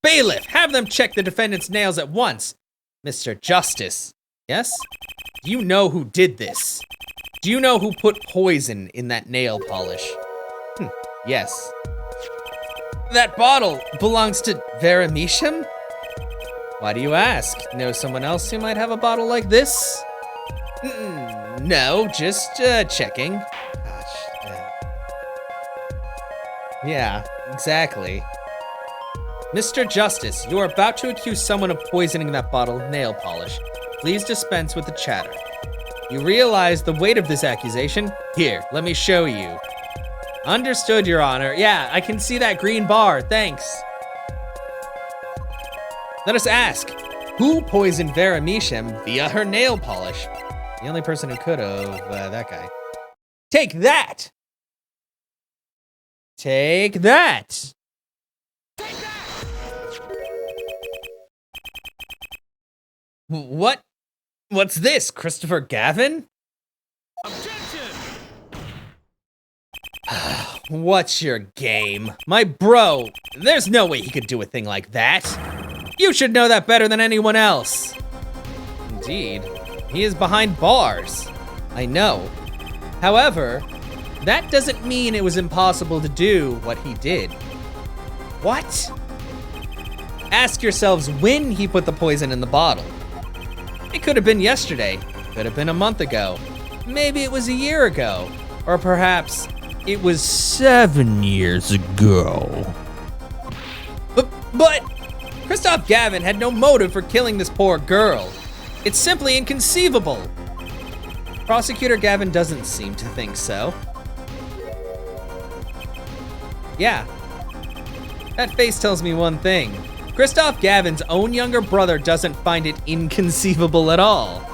Bailiff, have them check the defendant's nails at once. Mr. Justice. Yes? Do you know who did this? Do you know who put poison in that nail polish? Yes. That bottle belongs to Vera Misham? Why do you ask? Know someone else who might have a bottle like this? No, just checking. Gosh. Yeah, exactly. Mr. Justice, you are about to accuse someone of poisoning that bottle of nail polish. Please dispense with the chatter. You realize the weight of this accusation? Here, let me show you. Understood, Your Honor. Yeah, I can see that green bar, thanks. Let us ask, who poisoned Vera Misham via her nail polish? The only person who could have, that guy. Take that! Take that! What What's this, Christopher Gavin? Objection! What's your game? My bro, there's no way he could do a thing like that. You should know that better than anyone else. Indeed, he is behind bars. I know. However, that doesn't mean it was impossible to do what he did. What? Ask yourselves when he put the poison in the bottle. It could have been yesterday, could have been a month ago, maybe it was a year ago, or perhaps it was 7 years ago. But Christoph Gavin had no motive for killing this poor girl. It's simply inconceivable. Prosecutor Gavin doesn't seem to think so. Yeah, that face tells me one thing. Christoph Gavin's own younger brother doesn't find it inconceivable at all.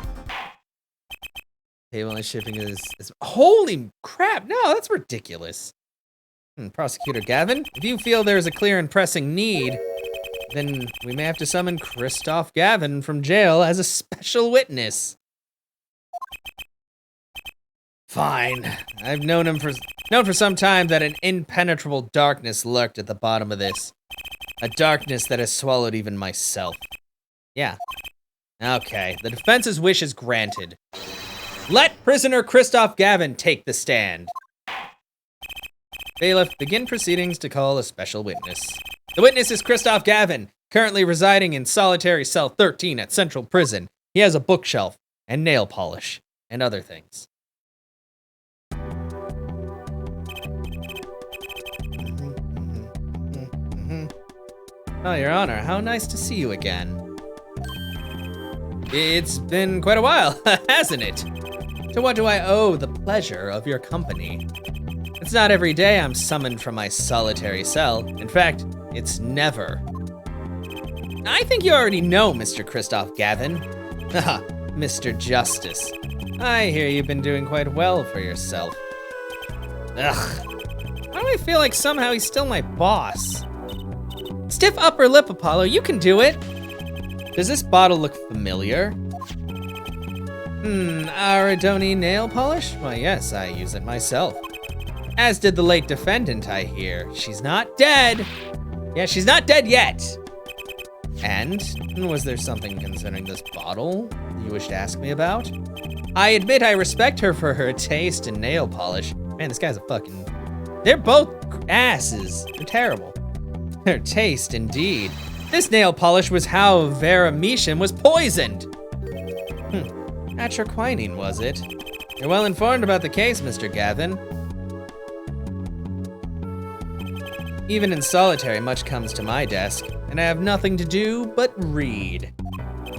Table and shipping is holy crap, no, that's ridiculous. Prosecutor Gavin, if you feel there is a clear and pressing need, then we may have to summon Christoph Gavin from jail as a special witness. Fine. I've known for some time that an impenetrable darkness lurked at the bottom of this. A darkness that has swallowed even myself. Yeah. Okay, the defense's wish is granted. Let prisoner Christoph Gavin take the stand. Bailiff, begin proceedings to call a special witness. The witness is Christoph Gavin, currently residing in solitary cell 13 at Central Prison. He has a bookshelf and nail polish and other things. Oh, Your Honor, how nice to see you again. It's been quite a while, hasn't it? To what do I owe the pleasure of your company? It's not every day I'm summoned from my solitary cell. In fact, it's never. I think you already know, Mr. Christoph Gavin. Haha, Mr. Justice. I hear you've been doing quite well for yourself. Ugh. Why do I feel like somehow he's still my boss? Stiff upper lip, Apollo, you can do it. Does this bottle look familiar? Aridoni nail polish? Why, yes, I use it myself. As did the late defendant, I hear. She's not dead. Yeah, she's not dead yet. And was there something concerning this bottle you wish to ask me about? I admit I respect her for her taste and nail polish. Man, this guy's a fucking... They're both asses. They're terrible. Her taste, indeed. This nail polish was how Vera Measham was poisoned. Atroquinine, was it? You're well informed about the case, Mr. Gavin. Even in solitary, much comes to my desk, and I have nothing to do but read.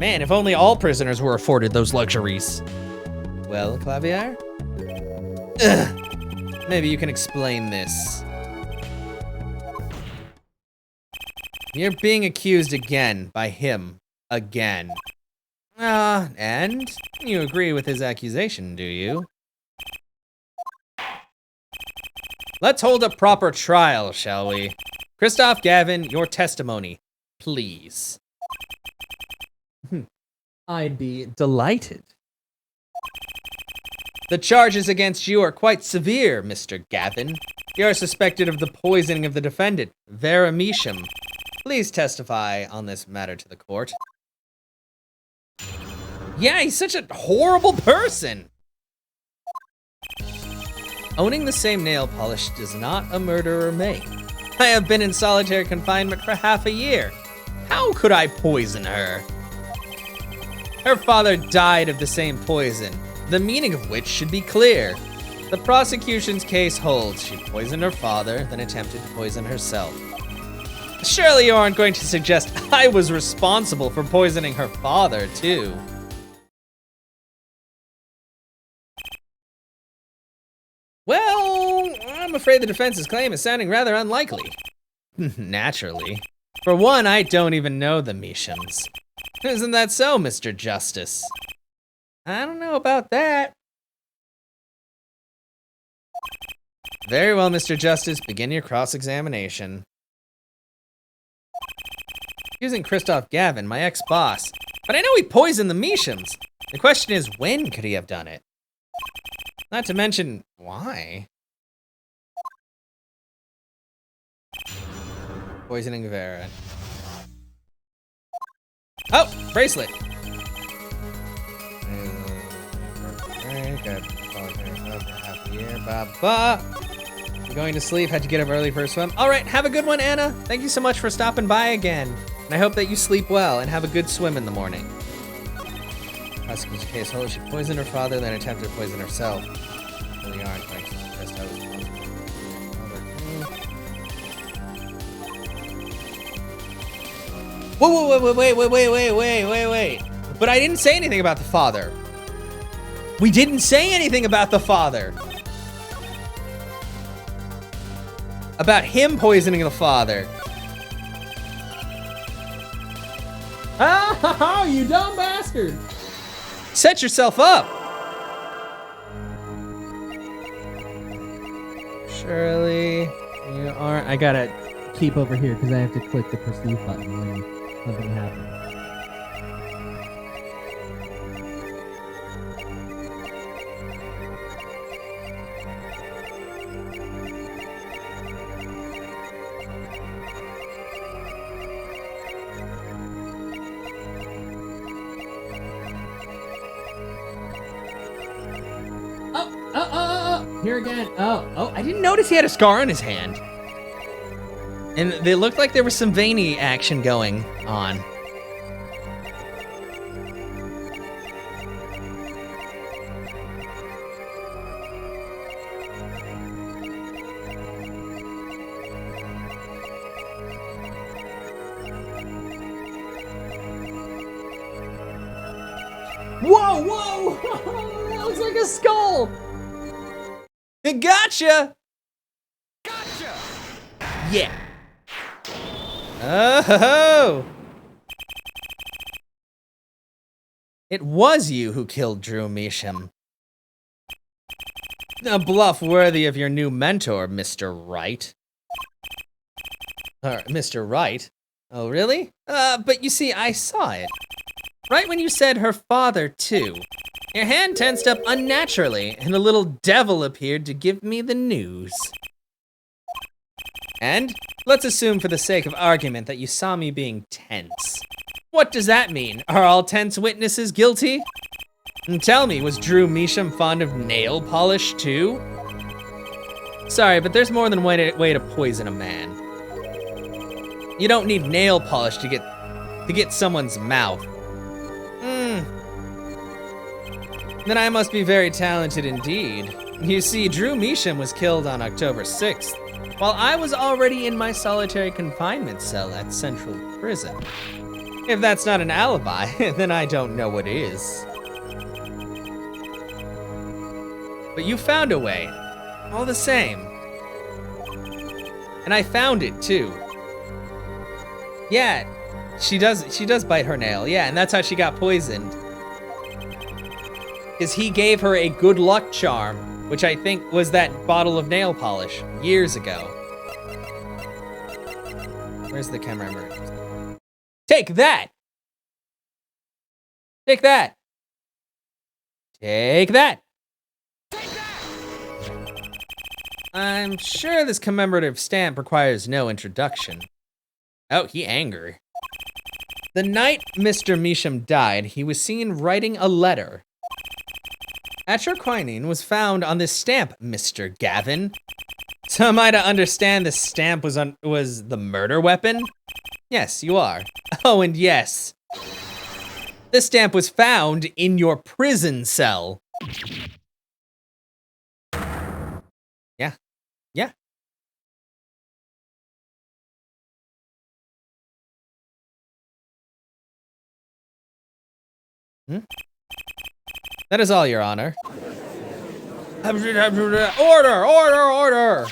Man, if only all prisoners were afforded those luxuries. Well, Clavier? Maybe you can explain this. You're being accused again by him. Again. And you agree with his accusation, do you? Let's hold a proper trial, shall we? Christoph Gavin, your testimony, please. I'd be delighted. The charges against you are quite severe, Mr. Gavin. You're suspected of the poisoning of the defendant, Vera Measham. Please testify on this matter to the court. Yeah, he's such a horrible person. Owning the same nail polish does not a murderer make. I have been in solitary confinement for half a year. How could I poison her? Her father died of the same poison, the meaning of which should be clear. The prosecution's case holds she poisoned her father, then attempted to poison herself. Surely you aren't going to suggest I was responsible for poisoning her father, too. Well, I'm afraid the defense's claim is sounding rather unlikely. Naturally. For one, I don't even know the Meashams. Isn't that so, Mr. Justice? I don't know about that. Very well, Mr. Justice, begin your cross-examination. Accusing Christoph Gavin, my ex-boss. But I know he poisoned the Meashams. The question is, when could he have done it? Not to mention, why? Poisoning Vera. Oh, bracelet. Half a year, You're going to sleep, had to get up early for a swim. All right, have a good one, Anna. Thank you so much for stopping by again. And I hope that you sleep well and have a good swim in the morning. Prosecution case holds she poisoned her father, then attempted to poison herself. Really aren't going to suggest I was Wait. But I didn't say anything about the father. We didn't say anything about the father. About him poisoning the father. Ah, you dumb bastard. Set yourself up. Shirley, you aren't. I gotta keep over here because I have to click the proceed button when something happens. Here again. Oh, I didn't notice he had a scar on his hand. And they looked like there was some veiny action going on. Whoa! That looks like a skull! Gotcha! Yeah. Oh! It was you who killed Drew Measham. A bluff worthy of your new mentor, Mr. Wright. Mr. Wright? Oh, really? But you see, I saw it. Right when you said her father, too. Your hand tensed up unnaturally, and a little devil appeared to give me the news. And let's assume for the sake of argument that you saw me being tense. What does that mean? Are all tense witnesses guilty? And tell me, was Drew Measham fond of nail polish too? Sorry, but there's more than one way to poison a man. You don't need nail polish to get someone's mouth. Then I must be very talented indeed. You see, Drew Measham was killed on October 6th, while I was already in my solitary confinement cell at Central Prison. If that's not an alibi, then I don't know what is. But you found a way, all the same. And I found it too. Yeah, she does bite her nail, yeah, and that's how she got poisoned. Because he gave her a good luck charm, which I think was that bottle of nail polish years ago. Where's the camera emergency? Take that! Take that! Take that! I'm sure this commemorative stamp requires no introduction. Oh, he angry. The night Mr. Measham died, he was seen writing a letter. Atroquinine was found on this stamp, Mr. Gavin. So am I to understand the stamp was the murder weapon? Yes, you are. Oh, and yes. This stamp was found in your prison cell. Yeah. Yeah. That is all, Your Honor. Order!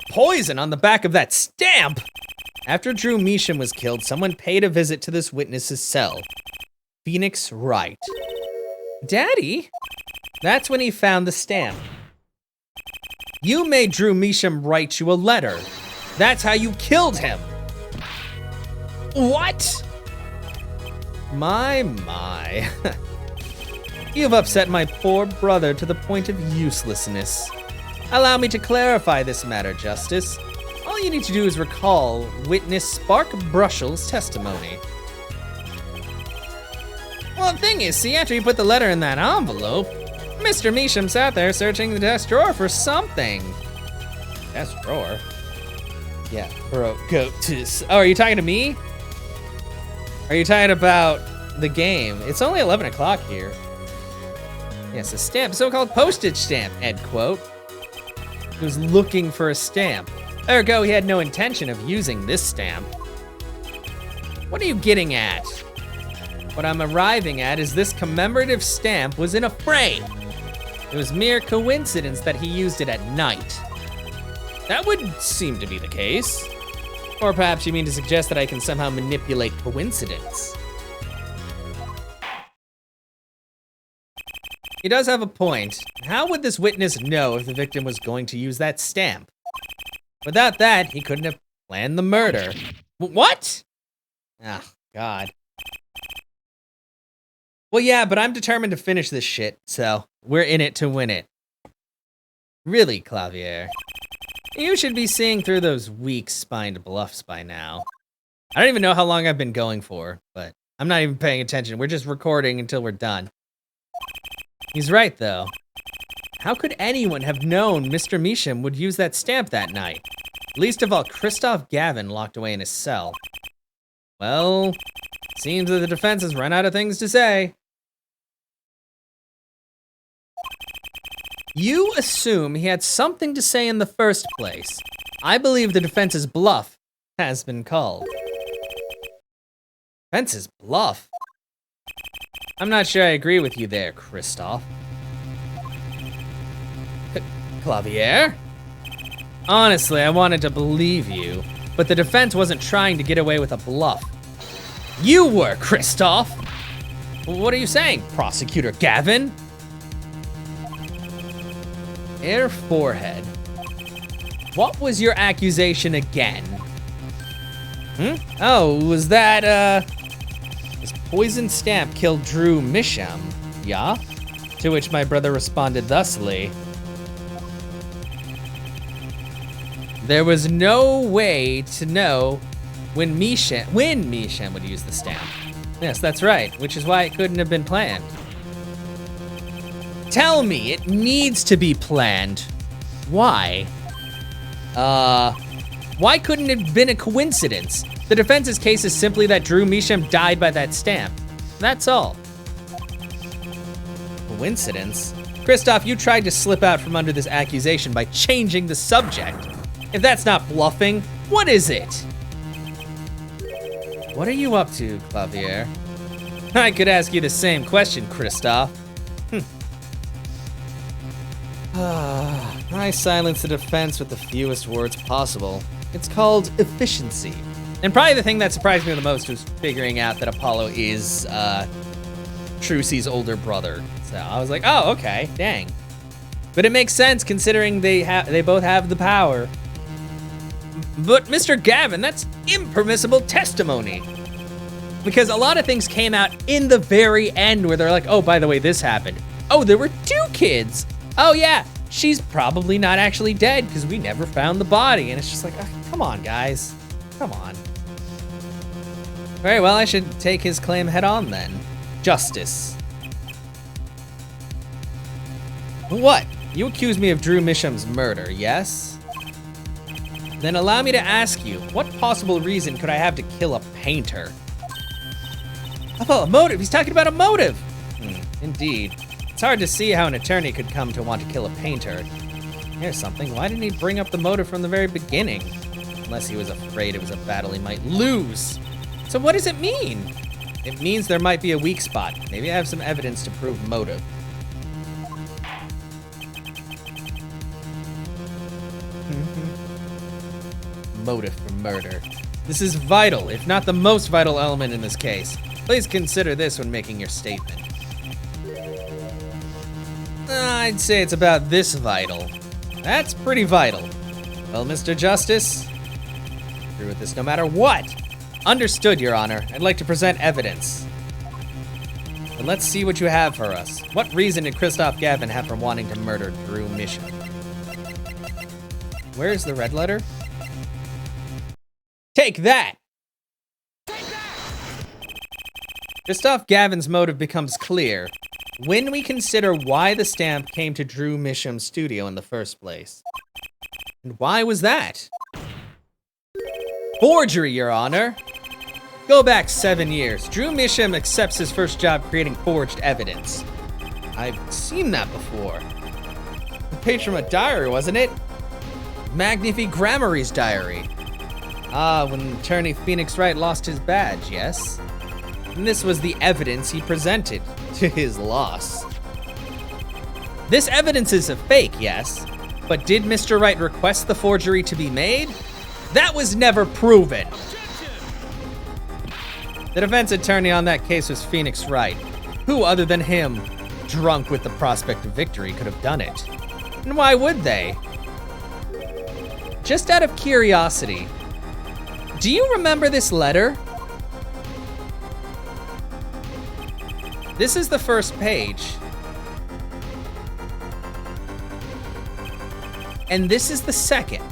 Poison on the back of that stamp! After Drew Measham was killed, someone paid a visit to this witness's cell. Phoenix Wright. Daddy? That's when he found the stamp. You made Drew Measham write you a letter. That's how you killed him. What? My. You have upset my poor brother to the point of uselessness. Allow me to clarify this matter, Justice. All you need to do is recall witness Spark Brushell's testimony. Well, the thing is, see, after you put the letter in that envelope, Mr. Measham sat there searching the desk drawer for something. Desk drawer? Yeah, bro, go to... Oh, are you talking to me? Are you talking about the game? It's only 11 o'clock here. Yes, a stamp, so-called postage stamp, Ed quote. He was looking for a stamp. Ergo, he had no intention of using this stamp. What are you getting at? What I'm arriving at is this commemorative stamp was in a frame. It was mere coincidence that he used it at night. That would seem to be the case. Or perhaps you mean to suggest that I can somehow manipulate coincidence. He does have a point. How would this witness know if the victim was going to use that stamp? Without that, he couldn't have planned the murder. What? Oh, God. Well, yeah, but I'm determined to finish this shit, so we're in it to win it. Really, Clavier. You should be seeing through those weak-spined bluffs by now. I don't even know how long I've been going for, but I'm not even paying attention. We're just recording until we're done. He's right, though. How could anyone have known Mr. Measham would use that stamp that night? Least of all, Christoph Gavin locked away in his cell. Well, seems that the defense has run out of things to say. You assume he had something to say in the first place. I believe the defense's bluff has been called. Defense's bluff? I'm not sure I agree with you there, Christoph. Clavier? Honestly, I wanted to believe you, but the defense wasn't trying to get away with a bluff. You were, Christoph! What are you saying, Prosecutor Gavin? Air forehead. What was your accusation again? Oh, was that, this poison stamp killed Drew Measham, yeah? To which my brother responded thusly. There was no way to know when Measham would use the stamp. Yes, that's right, which is why it couldn't have been planned. Tell me, it needs to be planned. Why? Why couldn't it have been a coincidence? The defense's case is simply that Drew Measham died by that stamp. That's all. Coincidence? Christoph, you tried to slip out from under this accusation by changing the subject. If that's not bluffing, what is it? What are you up to, Clavier? I could ask you the same question, Christoph. I silence the defense with the fewest words possible. It's called efficiency. And probably the thing that surprised me the most was figuring out that Apollo is Trucy's older brother. So I was like, oh, okay, dang. But it makes sense considering they both have the power. But Mr. Gavin, that's impermissible testimony. Because a lot of things came out in the very end where they're like, oh, by the way, this happened. Oh, there were 2 kids. Oh yeah, she's probably not actually dead because we never found the body. And it's just like, oh, come on, guys. Come on. Very well, I should take his claim head on then. Justice. What? You accuse me of Drew Measham's murder, yes? Then allow me to ask you, what possible reason could I have to kill a painter? Oh, a motive. He's talking about a motive. Indeed. It's hard to see how an attorney could come to want to kill a painter. Here's something. Why didn't he bring up the motive from the very beginning? Unless he was afraid it was a battle he might lose. So what does it mean? It means there might be a weak spot. Maybe I have some evidence to prove motive. Motive for murder. This is vital, if not the most vital element in this case. Please consider this when making your statement. I'd say it's about this vital. That's pretty vital. Well, Mr. Justice, agree with this no matter what. Understood, Your Honor. I'd like to present evidence. But let's see what you have for us. What reason did Christoph Gavin have for wanting to murder Drew Misham? Where's the red letter? Take that! Christoph Gavin's motive becomes clear when we consider why the stamp came to Drew Misham's studio in the first place. And why was that? Forgery, Your Honor. Go back 7 years. Drew Misham accepts his first job creating forged evidence. I've seen that before. The page from a diary, wasn't it? Magnifique Grammary's diary. Ah, when attorney Phoenix Wright lost his badge, yes? And this was the evidence he presented to his loss. This evidence is a fake, yes, but did Mr. Wright request the forgery to be made? That was never proven. The defense attorney on that case was Phoenix Wright. Who other than him, drunk with the prospect of victory, could have done it? And why would they? Just out of curiosity, do you remember this letter? This is the first page. And this is the second.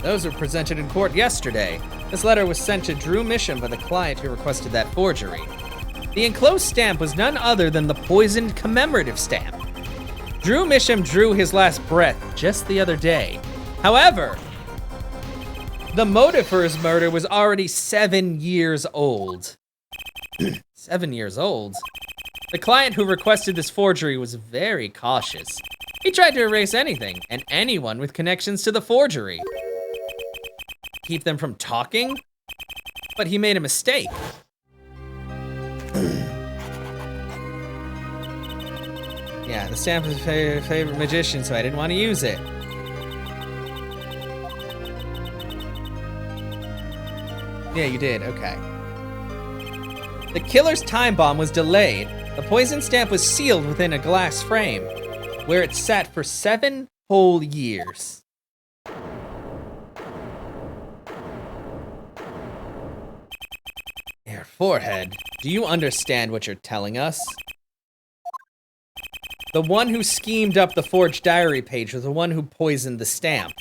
Those were presented in court yesterday. This letter was sent to Drew Misham by the client who requested that forgery. The enclosed stamp was none other than the poisoned commemorative stamp. Drew Misham drew his last breath just the other day. However, the motive for his murder was already 7 years old. 7 years old? The client who requested this forgery was very cautious. He tried to erase anything and anyone with connections to the forgery. Keep them from talking? But he made a mistake. Yeah, the stamp is his favorite magician, so I didn't want to use it. Yeah, you did, okay. The killer's time bomb was delayed. The poison stamp was sealed within a glass frame, where it sat for 7 whole years. Your forehead. Do you understand what you're telling us? The one who schemed up the forged diary page was the one who poisoned the stamp.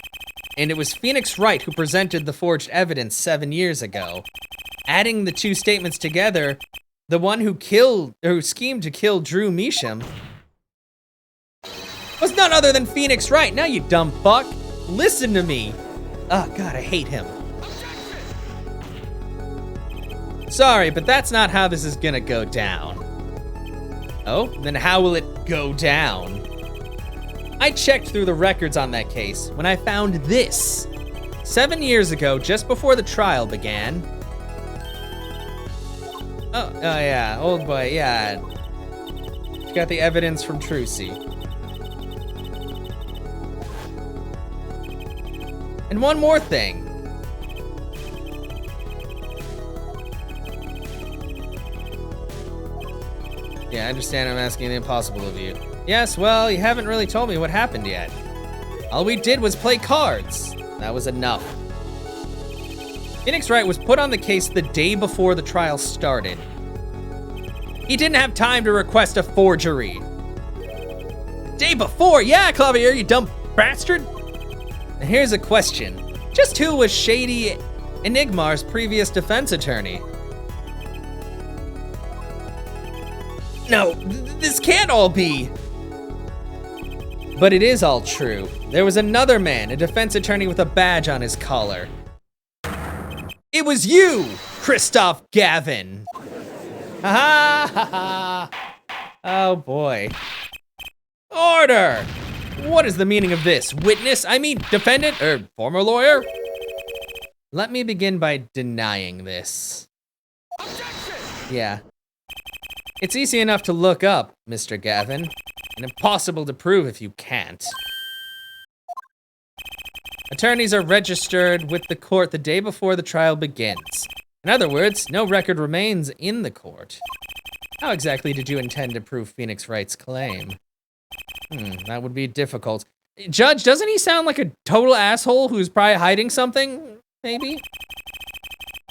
And it was Phoenix Wright who presented the forged evidence 7 years ago. Adding the two statements together, the one who schemed to kill Drew Misham was none other than Phoenix Wright. Now you dumb fuck. Listen to me. Oh God, I hate him. Sorry, but that's not how this is gonna go down. Oh, then how will it go down? I checked through the records on that case when I found this. 7 years ago, just before the trial began. Oh yeah, old boy, yeah. Got the evidence from Trucy. And one more thing. Yeah, I understand I'm asking the impossible of you. Yes, well, you haven't really told me what happened yet. All we did was play cards. That was enough. Phoenix Wright was put on the case the day before the trial started. He didn't have time to request a forgery. Day before? Yeah, Clavier, you dumb bastard. Now here's a question. Just who was Shady Enigmar's previous defense attorney? No, this can't all be. But it is all true. There was another man, a defense attorney with a badge on his collar. It was you, Christoph Gavin. Ha ha ha. Oh boy. Order! What is the meaning of this? Witness, I mean defendant, or former lawyer? Let me begin by denying this. Objection! Yeah. It's easy enough to look up, Mr. Gavin, and impossible to prove if you can't. Attorneys are registered with the court the day before the trial begins. In other words, no record remains in the court. How exactly did you intend to prove Phoenix Wright's claim? That would be difficult. Judge, doesn't he sound like a total asshole who's probably hiding something, maybe?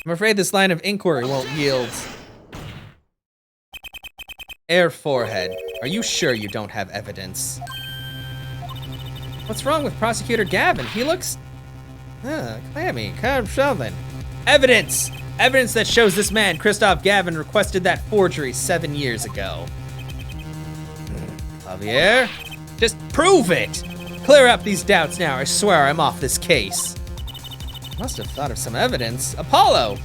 I'm afraid this line of inquiry won't yield. Air forehead. Are you sure you don't have evidence? What's wrong with Prosecutor Gavin? He looks... clammy, kind of something. Evidence! Evidence that shows this man, Christoph Gavin, requested that forgery 7 years ago. Javier? Just prove it! Clear up these doubts now, I swear I'm off this case. Must have thought of some evidence. Apollo!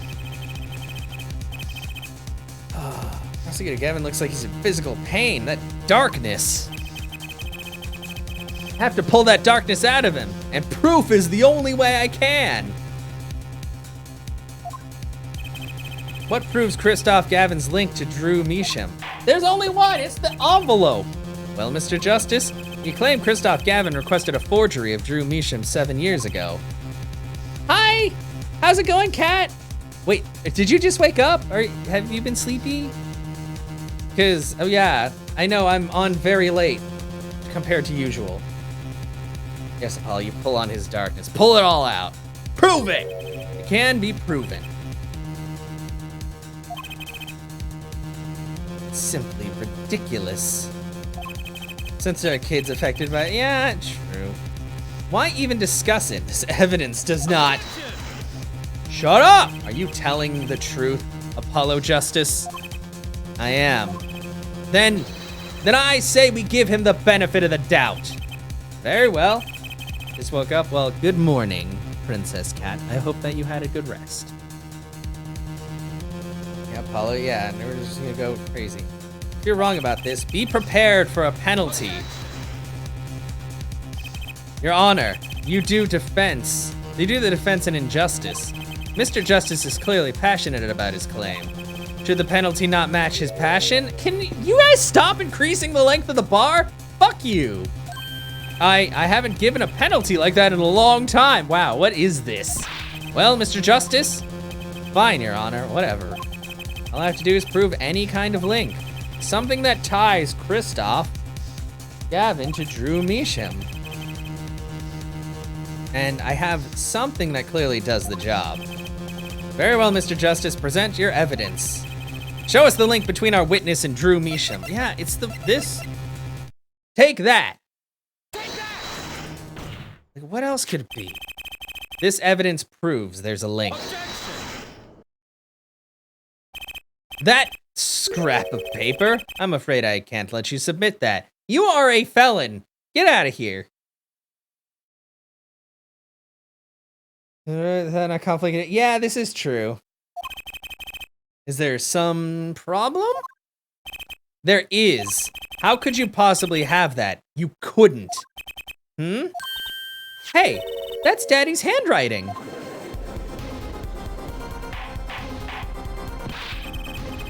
Prosecutor Gavin looks like he's in physical pain. That darkness. I have to pull that darkness out of him, and proof is the only way I can. What proves Christoph Gavin's link to Drew Measham? There's only one, it's the envelope. Well, Mr. Justice, you claim Christoph Gavin requested a forgery of Drew Measham 7 years ago. Hi, how's it going, Kat? Wait, did you just wake up? Or have you been sleepy? Cause, oh yeah, I know I'm on very late compared to usual. Yes, Apollo, you pull on his darkness. Pull it all out. Prove it! It can be proven. It's simply ridiculous. Since there are kids affected by it, yeah, true. Why even discuss it? This evidence does not... Shut up! Are you telling the truth, Apollo Justice? I am. Then I say we give him the benefit of the doubt. Very well. Just woke up. Well, good morning, Princess Cat. I hope that you had a good rest. Yeah, Apollo, yeah, and we're just gonna go crazy. If you're wrong about this, be prepared for a penalty. Your Honor, you do the defense an injustice. Mr. Justice is clearly passionate about his claim. Should the penalty not match his passion? Can you guys stop increasing the length of the bar? Fuck you. I haven't given a penalty like that in a long time. Wow, what is this? Well, Mr. Justice, fine, Your Honor, whatever. All I have to do is prove any kind of link. Something that ties Christoph Gavin to Drew Measham. And I have something that clearly does the job. Very well, Mr. Justice, present your evidence. Show us the link between our witness and Drew Measham. Yeah, it's this. Take that. Like, what else could it be? This evidence proves there's a link. That scrap of paper? I'm afraid I can't let you submit that. You are a felon. Get out of here. Is that not complicated? Yeah, this is true. Is there some problem? There is. How could you possibly have that? You couldn't. Hey, that's Daddy's handwriting.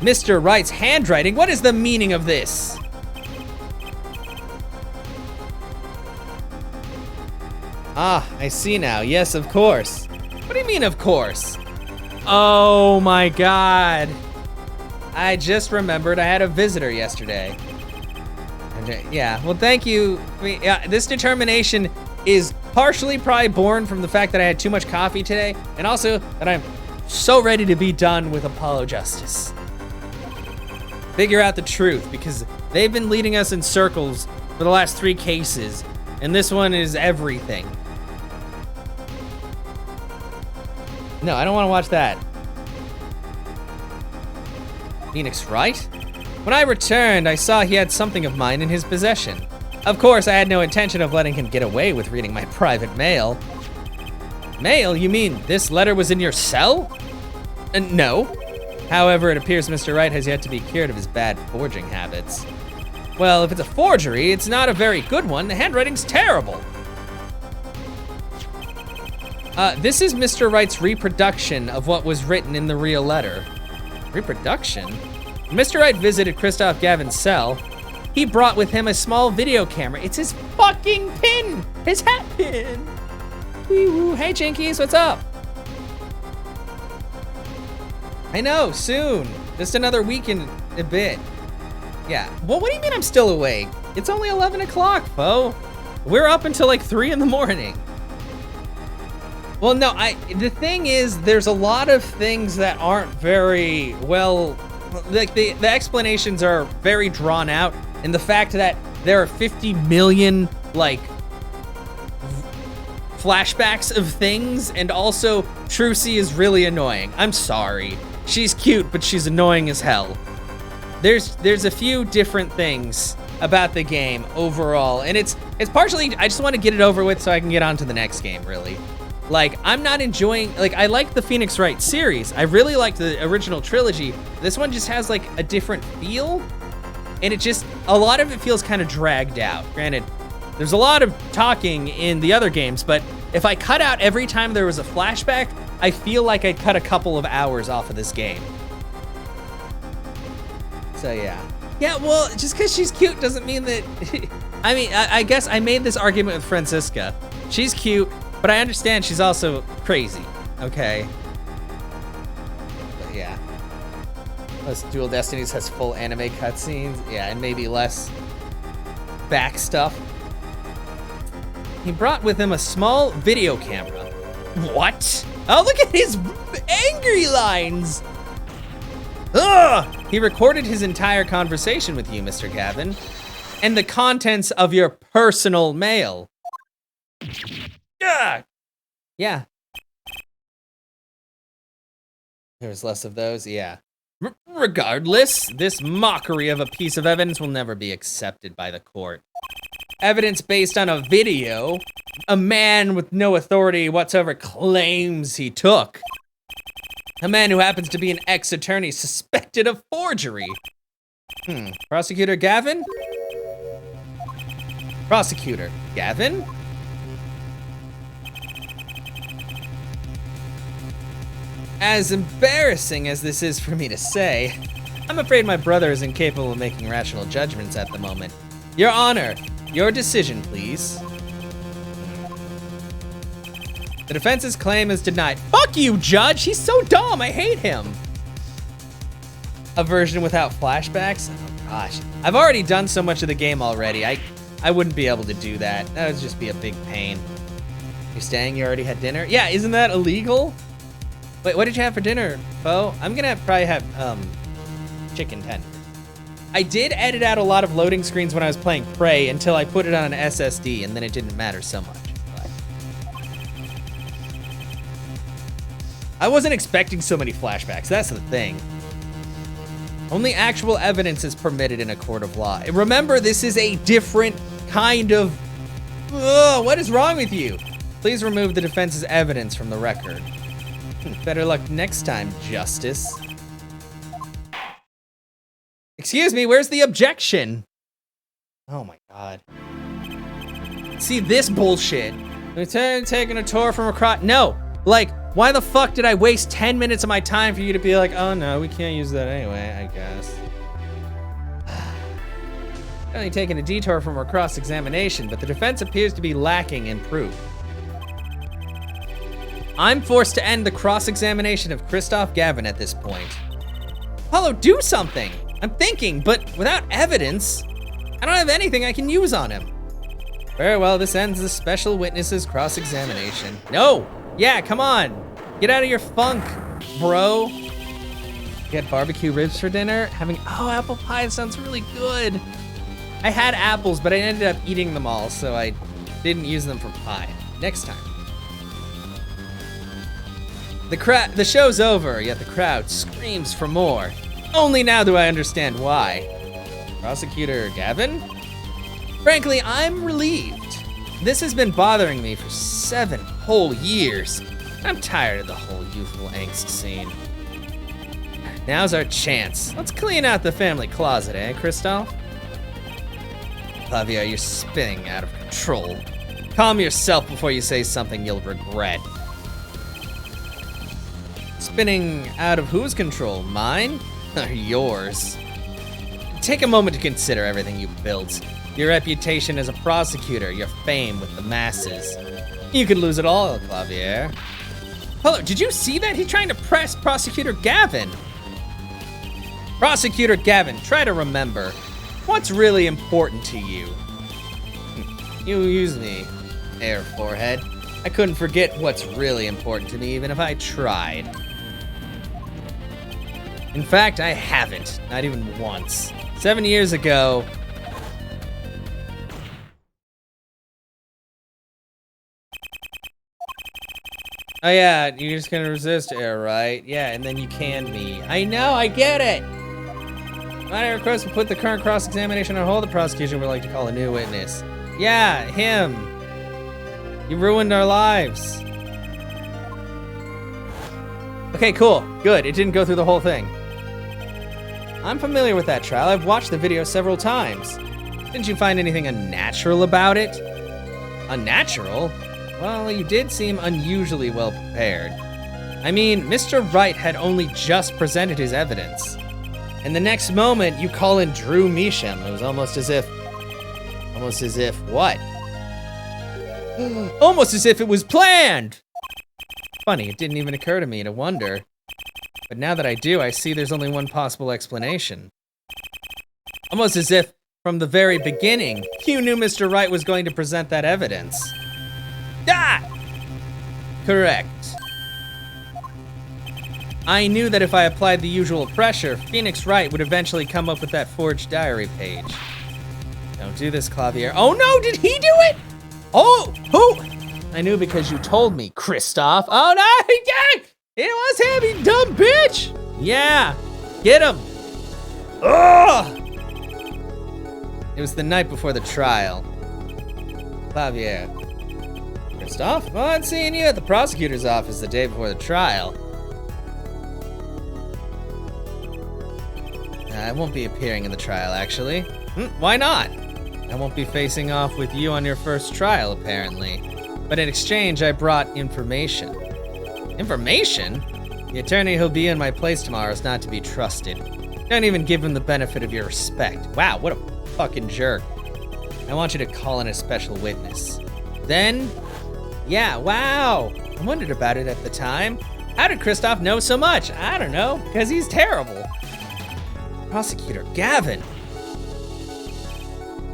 Mr. Wright's handwriting? What is the meaning of this? Ah, I see now. Yes, of course. What do you mean, of course? Oh my God. I just remembered I had a visitor yesterday. And, yeah, well, thank you. I mean, this determination is partially probably born from the fact that I had too much coffee today, and also that I'm so ready to be done with Apollo Justice. Figure out the truth, because they've been leading us in circles for the last 3 cases, and this one is everything. No, I don't want to watch that. Phoenix Wright? When I returned, I saw he had something of mine in his possession. Of course, I had no intention of letting him get away with reading my private mail. Mail? You mean this letter was in your cell? No. However, it appears Mr. Wright has yet to be cured of his bad forging habits. Well, if it's a forgery, it's not a very good one. The handwriting's terrible. This is Mr. Wright's reproduction of what was written in the real letter. Reproduction? When Mr. Wright visited Christoph Gavin's cell, he brought with him a small video camera. It's his fucking pin! His hat pin! Wee-woo. Hey, Jinkies, what's up? I know, soon. Just another week and a bit. Yeah, well, what do you mean I'm still awake? It's only 11 o'clock, Bo. We're up until like 3 in the morning. Well, no, the thing is, there's a lot of things that aren't very well, like the explanations are very drawn out, and the fact that there are 50 million, like, flashbacks of things, and also Trucy is really annoying. I'm sorry. She's cute, but she's annoying as hell. There's a few different things about the game overall, and it's partially, I just want to get it over with so I can get on to the next game, really. Like, I'm not enjoying, like, I like the Phoenix Wright series. I really liked the original trilogy. This one just has, like, a different feel, and it just, a lot of it feels kind of dragged out. Granted, there's a lot of talking in the other games, but if I cut out every time there was a flashback, I feel like I cut a couple of hours off of this game. So, yeah. Yeah, well, just because she's cute doesn't mean that... I mean, I guess I made this argument with Francisca. She's cute, but I understand she's also crazy, okay? But yeah. Plus, Dual Destinies has full anime cutscenes. Yeah, and maybe less back stuff. He brought with him a small video camera. What? Oh, look at his angry lines! Ugh! He recorded his entire conversation with you, Mr. Gavin, and the contents of your personal mail. Ugh! Yeah. There's less of those, yeah. Regardless, this mockery of a piece of evidence will never be accepted by the court. Evidence based on a video a man with no authority whatsoever claims he took. A man who happens to be an ex-attorney suspected of forgery. Prosecutor Gavin? Prosecutor Gavin? As embarrassing as this is for me to say, I'm afraid my brother is incapable of making rational judgments at the moment. Your Honor, your decision, please. The defense's claim is denied. Fuck you, Judge! He's so dumb, I hate him! A version without flashbacks? Oh gosh. I've already done so much of the game already. I wouldn't be able to do that. That would just be a big pain. You're staying? You already had dinner? Yeah, isn't that illegal? Wait, what did you have for dinner, Bo? I'm gonna probably have, chicken tender. I did edit out a lot of loading screens when I was playing Prey until I put it on an SSD, and then it didn't matter so much. But I wasn't expecting so many flashbacks, that's the thing. Only actual evidence is permitted in a court of law. Remember, this is a different kind of... Ugh, what is wrong with you? Please remove the defense's evidence from the record. Better luck next time, Justice. Excuse me, where's the objection? Oh my God. See this bullshit. Lieutenant taking a tour from across. No, like, why the fuck did I waste 10 minutes of my time for you to be like, oh no, we can't use that anyway, I guess. Only taking a detour from our cross-examination, but the defense appears to be lacking in proof. I'm forced to end the cross-examination of Christoph Gavin at this point. Apollo, do something! I'm thinking, but without evidence, I don't have anything I can use on him. Very well, this ends the special witness's cross-examination. No! Yeah, come on! Get out of your funk, bro. Get barbecue ribs for dinner? Oh, apple pie sounds really good. I had apples, but I ended up eating them all, so I didn't use them for pie. Next time. The show's over, yet the crowd screams for more. Only now do I understand why. Prosecutor Gavin? Frankly, I'm relieved. This has been bothering me for 7 whole years. I'm tired of the whole youthful angst scene. Now's our chance. Let's clean out the family closet, eh, Christoph? Flavia, you're spinning out of control. Calm yourself before you say something you'll regret. Spinning out of whose control? Mine? Or yours? Take a moment to consider everything you built. Your reputation as a prosecutor, your fame with the masses. You could lose it all, Clavier. Hello, did you see that? He's trying to press Prosecutor Gavin. Prosecutor Gavin, try to remember. What's really important to you? You use me, Air Forehead. I couldn't forget what's really important to me, even if I tried. In fact, I haven't. Not even once. 7 years ago... Oh yeah, you're just gonna resist air, right? Yeah, and then you canned me. I know, I get it! Might I request to put the current cross-examination on hold? The prosecution would like to call a new witness. Yeah, him. You ruined our lives. Okay, cool. Good. It didn't go through the whole thing. I'm familiar with that trial. I've watched the video several times. Didn't you find anything unnatural about it? Unnatural? Well, you did seem unusually well prepared. I mean, Mr. Wright had only just presented his evidence. And the next moment, you call in Drew Measham. It was almost as if what? Almost as if it was planned! Funny, it didn't even occur to me to wonder. But now that I do, I see there's only one possible explanation. Almost as if, from the very beginning, you knew Mr. Wright was going to present that evidence. Ah! Correct. I knew that if I applied the usual pressure, Phoenix Wright would eventually come up with that forged diary page. Don't do this, Clavier. Oh no, did he do it? Oh, who? I knew because you told me, Kristoff. Oh no, yeah, it was him, you dumb bitch. Yeah, get him. Ugh. It was the night before the trial. Clavier. Kristoff? Well, I'd seen you at the prosecutor's office the day before the trial. I won't be appearing in the trial, actually. Why not? I won't be facing off with you on your first trial, apparently. But in exchange, I brought information. Information? The attorney who'll be in my place tomorrow is not to be trusted. Don't even give him the benefit of your respect. Wow, what a fucking jerk. I want you to call in a special witness. Then, yeah, wow. I wondered about it at the time. How did Kristoff know so much? I don't know, because he's terrible. Prosecutor Gavin.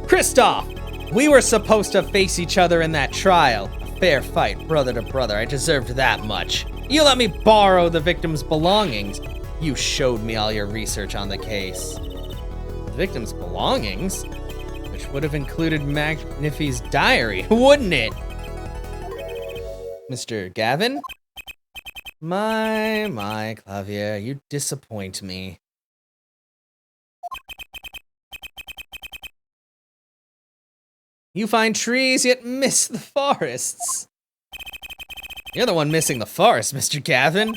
Kristoff, we were supposed to face each other in that trial. A fair fight, brother to brother. I deserved that much. You let me borrow the victim's belongings. You showed me all your research on the case. The victim's belongings? Which would have included Magnifi's diary, wouldn't it? Mr. Gavin? My, Clavier, you disappoint me. You find trees, yet miss the forests. You're the one missing the forest, Mr. Gavin.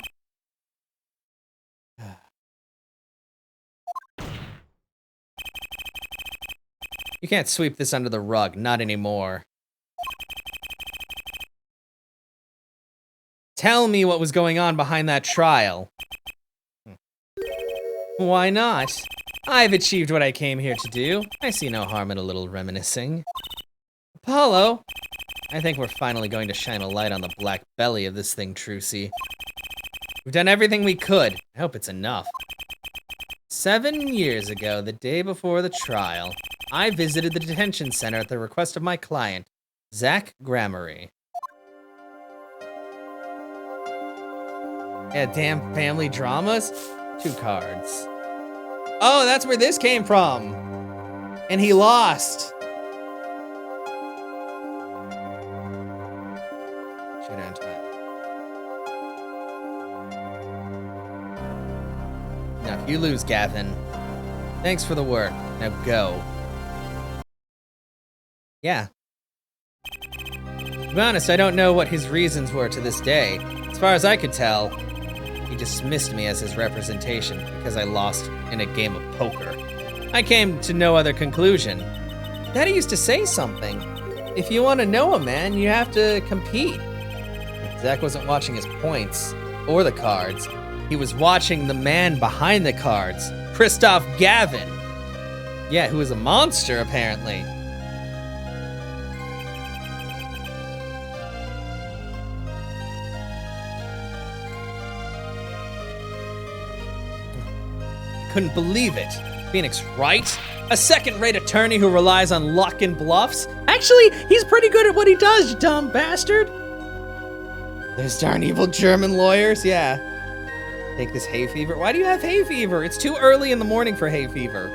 You can't sweep this under the rug, not anymore. Tell me what was going on behind that trial. Why not? I've achieved what I came here to do. I see no harm in a little reminiscing. Apollo, I think we're finally going to shine a light on the black belly of this thing, Trucy. We've done everything we could. I hope it's enough. 7 years ago, the day before the trial, I visited the detention center at the request of my client, Zach Gramarye. Yeah, damn family dramas. 2 cards. Oh, that's where this came from. And he lost. Showdown time. Now, if you lose, Gavin, thanks for the work. Now go. Yeah. To be honest, I don't know what his reasons were to this day. As far as I could tell, he dismissed me as his representation because I lost in a game of poker. I came to no other conclusion. Daddy used to say something. If you want to know a man, you have to compete. Zach wasn't watching his points or the cards. He was watching the man behind the cards, Kristoff Gavin. Yeah, who is a monster, apparently. Couldn't believe it. Phoenix Wright? A second-rate attorney who relies on luck and bluffs? Actually, he's pretty good at what he does, you dumb bastard. Those darn evil German lawyers, yeah. Take this hay fever. Why do you have hay fever? It's too early in the morning for hay fever.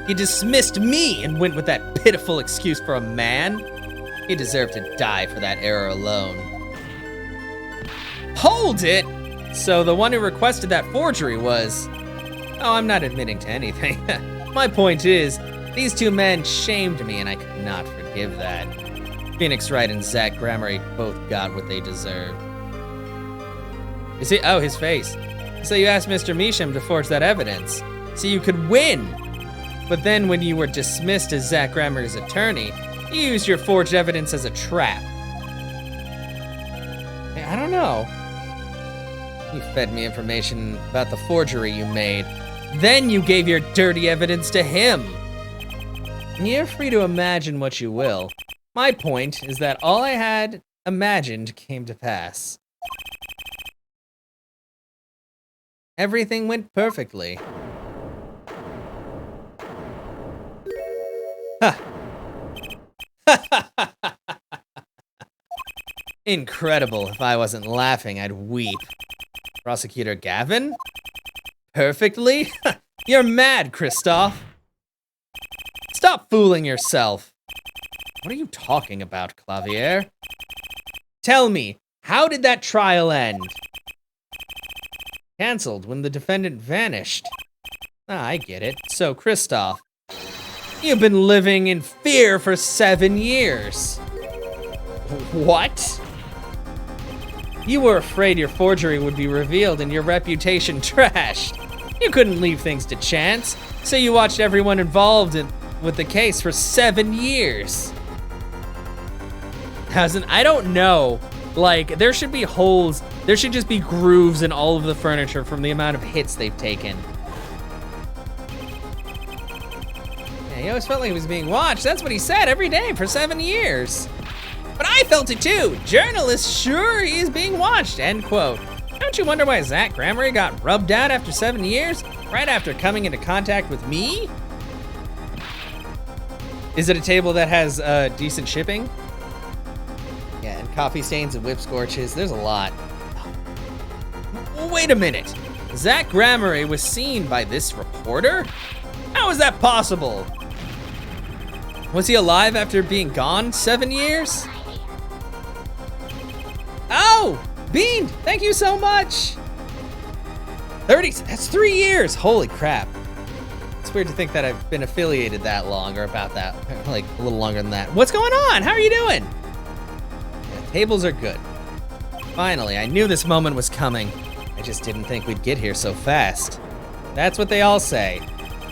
He dismissed me and went with that pitiful excuse for a man. He deserved to die for that error alone. Hold it! So the one who requested that forgery was... Oh, I'm not admitting to anything. My point is, these two men shamed me and I could not forgive that. Phoenix Wright and Zach Gramarye both got what they deserved. Is it? Oh, his face. So you asked Mr. Measham to forge that evidence, so you could win. But then when you were dismissed as Zach Gramarye's attorney, you used your forged evidence as a trap. I don't know. You fed me information about the forgery you made. Then you gave your dirty evidence to him. You're free to imagine what you will. My point is that all I had imagined came to pass. Everything went perfectly. Ha! Incredible. If I wasn't laughing, I'd weep. Prosecutor Gavin? Perfectly? You're mad, Christoph. Stop fooling yourself. What are you talking about, Clavier? Tell me, how did that trial end? Cancelled when the defendant vanished. Ah, I get it. So, Christoph, you've been living in fear for 7 years. What? You were afraid your forgery would be revealed and your reputation trashed. You couldn't leave things to chance, so you watched everyone involved with the case for 7 years. I don't know. Like, there should be holes. There should just be grooves in all of the furniture from the amount of hits they've taken. Yeah, he always felt like he was being watched. That's what he said every day for 7 years. But I felt it too. Journalists sure he is being watched, end quote. Don't you wonder why Zach Gramarye got rubbed out after 7 years? Right after coming into contact with me? Is it a table that has decent shipping? Yeah, and coffee stains and whip scorches. There's a lot. Wait a minute. Zach Gramarye was seen by this reporter? How is that possible? Was he alive after being gone 7 years? Oh, Bean, thank you so much. 30, that's 3 years. Holy crap. It's weird to think that I've been affiliated that long, or about that, like a little longer than that. What's going on? How are you doing? Yeah, tables are good. Finally, I knew this moment was coming. I just didn't think we'd get here so fast. That's what they all say.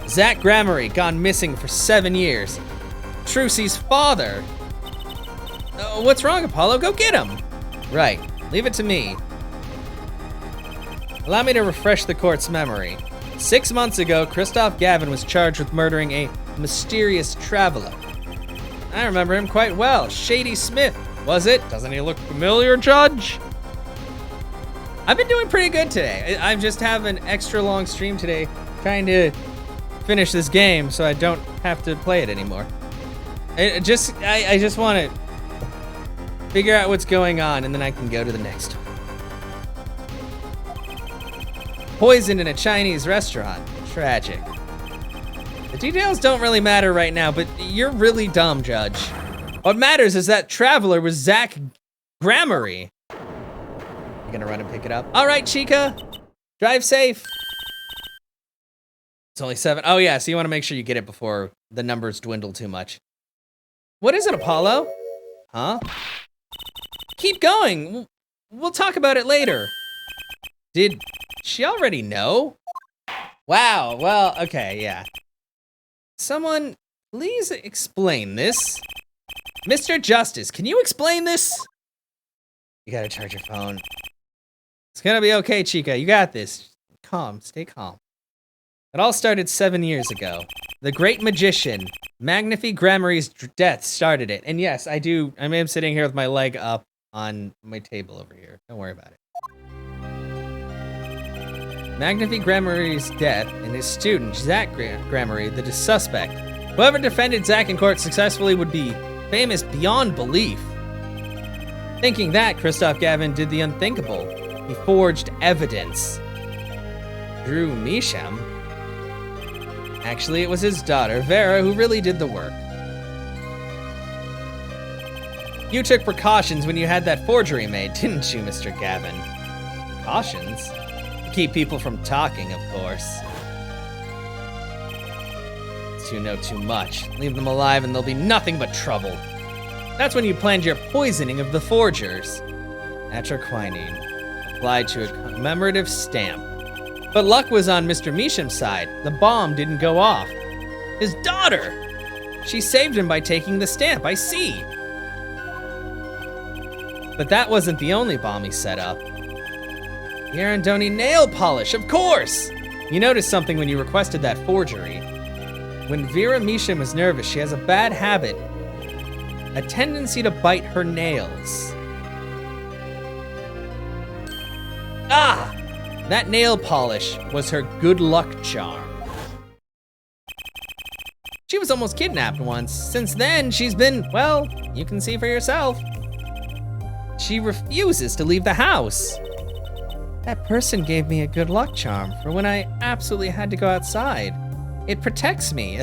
Zach Gramarye gone missing for 7 years. Trucy's father. What's wrong, Apollo? Go get him. Right, leave it to me. Allow me to refresh the court's memory. 6 months ago, Christoph Gavin was charged with murdering a mysterious traveler. I remember him quite well. Shady Smith, was it? Doesn't he look familiar, Judge? I've been doing pretty good today. I'm just having an extra long stream today, trying to finish this game so I don't have to play it anymore. I just want to figure out what's going on, and then I can go to the next one. Poisoned in a Chinese restaurant. Tragic. The details don't really matter right now, but you're really dumb, Judge. What matters is that traveler was Zach Gramarye. You gonna run and pick it up? All right, Chica. Drive safe. It's only 7. Oh, yeah, so you want to make sure you get it before the numbers dwindle too much. What is it, Apollo? Huh? Keep going. We'll talk about it later. Did she already know? Wow, well, okay, yeah. Someone, please explain this. Mr. Justice, can you explain this? You gotta charge your phone. It's gonna be okay, Chica, you got this. Calm, stay calm. It all started 7 years ago. The great magician, Magnifi Gramarye's death started it. And yes, I am sitting here with my leg up on my table over here. Don't worry about it. Magnifi Gramarye's death and his student, Zach Gramarye, the suspect. Whoever defended Zach in court successfully would be famous beyond belief. Thinking that, Christoph Gavin did the unthinkable. He forged evidence. Drew Measham? Actually, it was his daughter, Vera, who really did the work. You took precautions when you had that forgery made, didn't you, Mr. Gavin? Precautions? To keep people from talking, of course. You know too much. Leave them alive and there'll be nothing but trouble. That's when you planned your poisoning of the forgers. Atroquinine. Applied to a commemorative stamp. But luck was on Mr. Measham's side. The bomb didn't go off. His daughter! She saved him by taking the stamp, I see. But that wasn't the only bomb he set up. The Arandoni nail polish, of course! You noticed something when you requested that forgery. When Vera Measham is nervous, she has a bad habit, a tendency to bite her nails. Ah! That nail polish was her good luck charm. She was almost kidnapped once. Since then, she's been, well, you can see for yourself. She refuses to leave the house. That person gave me a good luck charm for when I absolutely had to go outside. It protects me.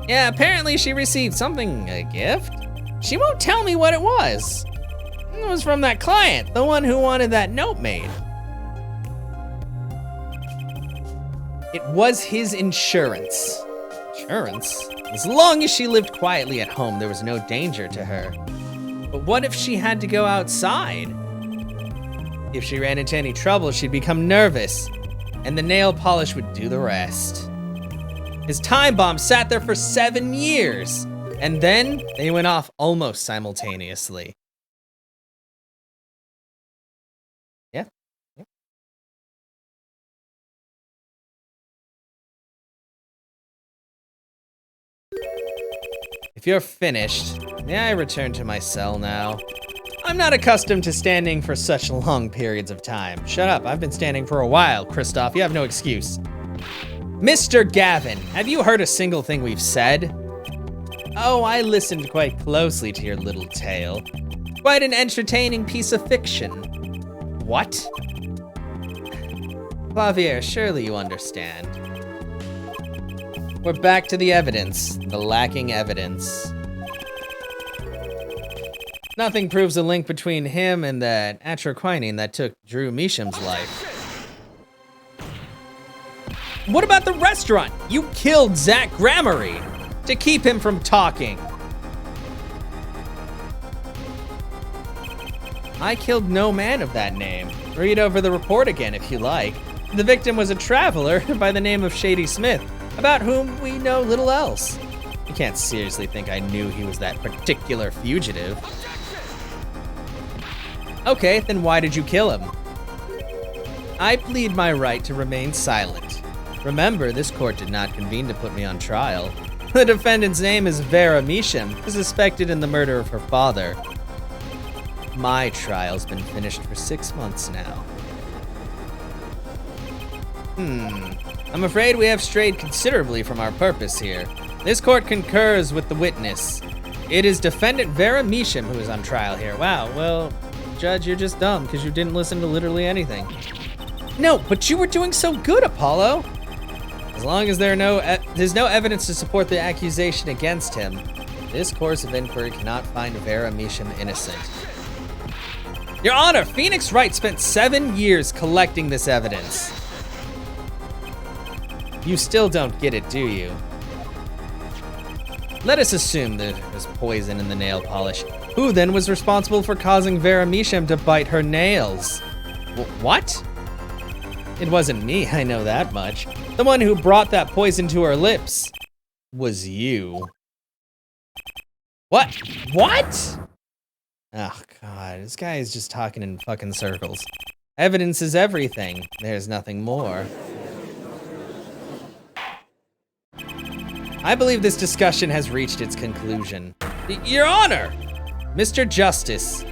Yeah, apparently she received something, a gift? She won't tell me what it was. It was from that client, the one who wanted that note made. It was his insurance. Insurance? As long as she lived quietly at home, there was no danger to her. But what if she had to go outside? If she ran into any trouble, she'd become nervous, and the nail polish would do the rest. His time bomb sat there for 7 years, and then they went off almost simultaneously. Yeah. If you're finished, may I return to my cell now? I'm not accustomed to standing for such long periods of time. Shut up, I've been standing for a while, Christoph, you have no excuse. Mr. Gavin, have you heard a single thing we've said? Oh, I listened quite closely to your little tale. Quite an entertaining piece of fiction. What? Clavier, surely you understand. We're back to the evidence, the lacking evidence. Nothing proves a link between him and that atroquinine that took Drew Measham's life. What about the restaurant? You killed Zach Gramarye to keep him from talking. I killed no man of that name. Read over the report again if you like. The victim was a traveler by the name of Shady Smith, about whom we know little else. You can't seriously think I knew he was that particular fugitive. Okay, then why did you kill him? I plead my right to remain silent. Remember, this court did not convene to put me on trial. The defendant's name is Vera Measham, suspected in the murder of her father. My trial's been finished for 6 months now. I'm afraid we have strayed considerably from our purpose here. This court concurs with the witness. It is defendant Vera Measham who is on trial here. Wow, well, Judge, you're just dumb because you didn't listen to literally anything. No, but you were doing so good, Apollo. As long as there's no evidence to support the accusation against him, this course of inquiry cannot find Vera Measham innocent. Your Honor, Phoenix Wright spent 7 years collecting this evidence. You still don't get it, do you? Let us assume there was poison in the nail polish. Who then was responsible for causing Vera Measham to bite her nails? What? It wasn't me, I know that much. The one who brought that poison to her lips was you. What? What? Oh God, this guy is just talking in fucking circles. Evidence is everything. There's nothing more. I believe this discussion has reached its conclusion. Your Honor! Mr. Justice,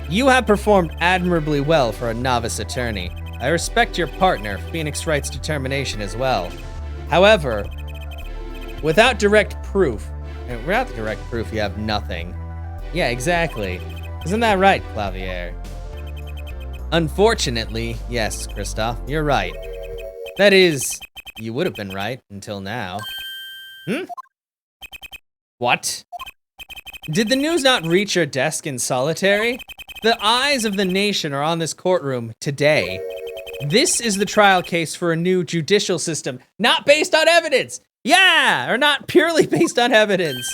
you have performed admirably well for a novice attorney. I respect your partner, Phoenix Wright's determination as well. However, without direct proof, you have nothing. Yeah, exactly. Isn't that right, Clavier? Unfortunately, yes, Kristoff, you're right. That is, you would have been right until now. What? Did the news not reach your desk in solitary? The eyes of the nation are on this courtroom today. This is the trial case for a new judicial system, not based on evidence. Yeah, or not purely based on evidence.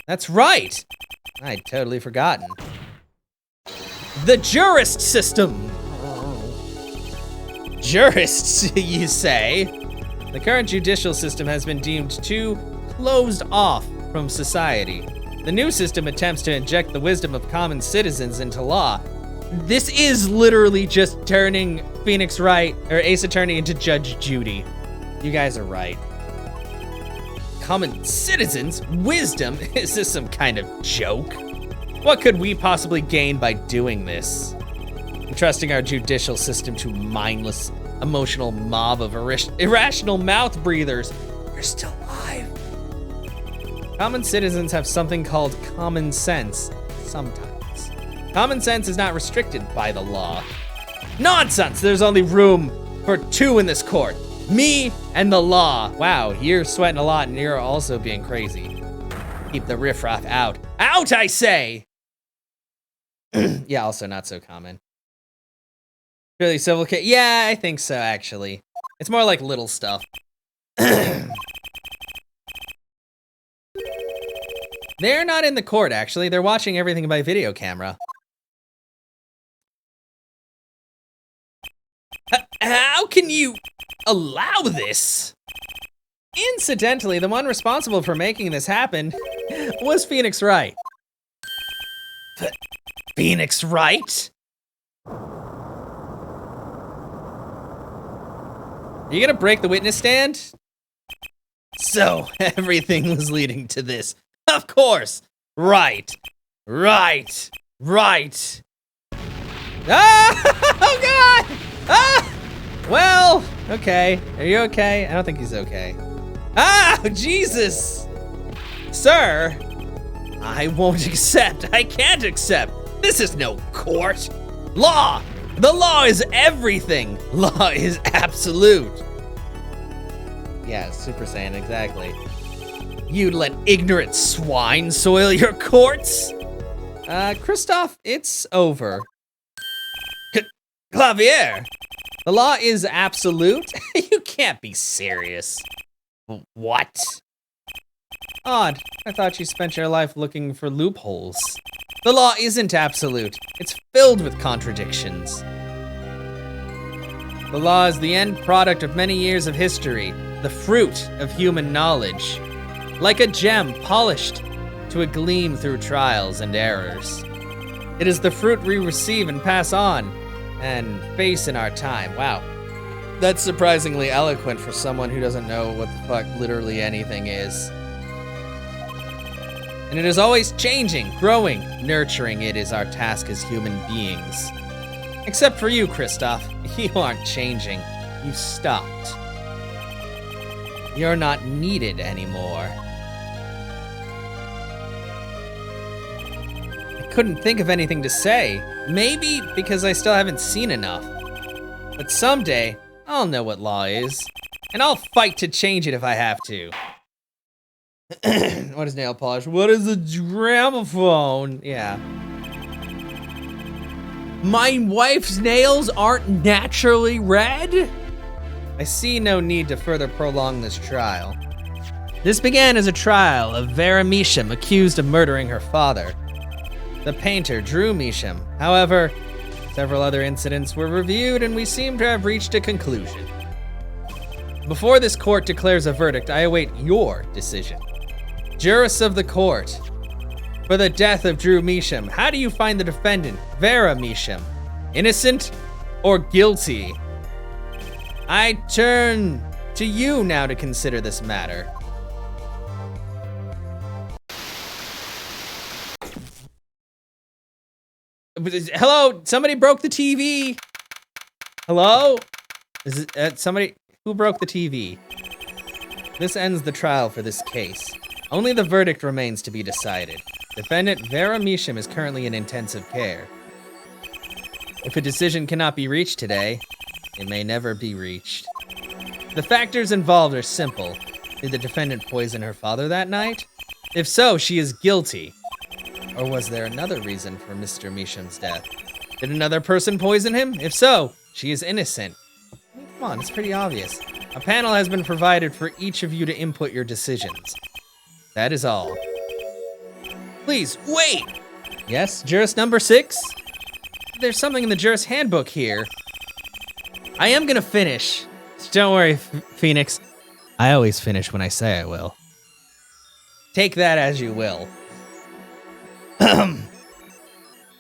That's right. I'd totally forgotten. The jurist system. Jurists, you say? The current judicial system has been deemed too closed off from society. The new system attempts to inject the wisdom of common citizens into law. This is literally just turning Phoenix Wright, or Ace Attorney, into Judge Judy. You guys are right. Common citizens? Wisdom? Is this some kind of joke? What could we possibly gain by doing this? Entrusting our judicial system to mindless, emotional mob of irrational mouth breathers. We're still alive. Common citizens have something called common sense, sometimes. Common sense is not restricted by the law. Nonsense! There's only room for two in this court. Me and the law. Wow, you're sweating a lot and you're also being crazy. Keep the riffraff out. Out, I say! Yeah, also not so common. Really civil case? Yeah, I think so, actually. It's more like little stuff. They're not in the court, actually. They're watching everything by video camera. How can you allow this? Incidentally, the one responsible for making this happen was Phoenix Wright. Phoenix Wright? Are you gonna break the witness stand? So, everything was leading to this. Of course! Right! Ah! Oh god! Ah! Well, okay. Are you okay? I don't think he's okay. Ah! Jesus! Sir! I won't accept. I can't accept. This is no court. Law! The law is everything. Law is absolute. Yeah, Super Saiyan, exactly. You'd let ignorant swine soil your courts? Kristoff, it's over. Clavier, the law is absolute? You can't be serious. What? Odd, I thought you spent your life looking for loopholes. The law isn't absolute. It's filled with contradictions. The law is the end product of many years of history, the fruit of human knowledge. Like a gem polished to a gleam through trials and errors. It is the fruit we receive and pass on and face in our time. Wow. That's surprisingly eloquent for someone who doesn't know what the fuck literally anything is. And it is always changing, growing, nurturing it is our task as human beings. Except for you, Kristoff. You aren't changing. You've stopped. You're not needed anymore. I couldn't think of anything to say. Maybe because I still haven't seen enough. But someday, I'll know what law is. And I'll fight to change it if I have to. What is nail polish? What is a gramophone? Yeah. My wife's nails aren't naturally red? I see no need to further prolong this trial. This began as a trial of Vera Measham, accused of murdering her father. The painter Drew Measham. However, several other incidents were reviewed and we seem to have reached a conclusion. Before this court declares a verdict, I await your decision. Jurists of the court, for the death of Drew Measham, how do you find the defendant, Vera Measham? Innocent or guilty? I turn to you now to consider this matter. Hello? Somebody broke the TV. Hello? Is it somebody who broke the TV? This ends the trial for this case. Only the verdict remains to be decided. Defendant Vera Misham is currently in intensive care. If a decision cannot be reached today, it may never be reached. The factors involved are simple. Did the defendant poison her father that night? If so, she is guilty. Or was there another reason for Mr. Misham's death? Did another person poison him? If so, she is innocent. I mean, come on, it's pretty obvious. A panel has been provided for each of you to input your decisions. That is all. Please, wait! Yes, jurist number 6? There's something in the jurist handbook here. I am gonna finish. Don't worry, Phoenix. I always finish when I say I will. Take that as you will.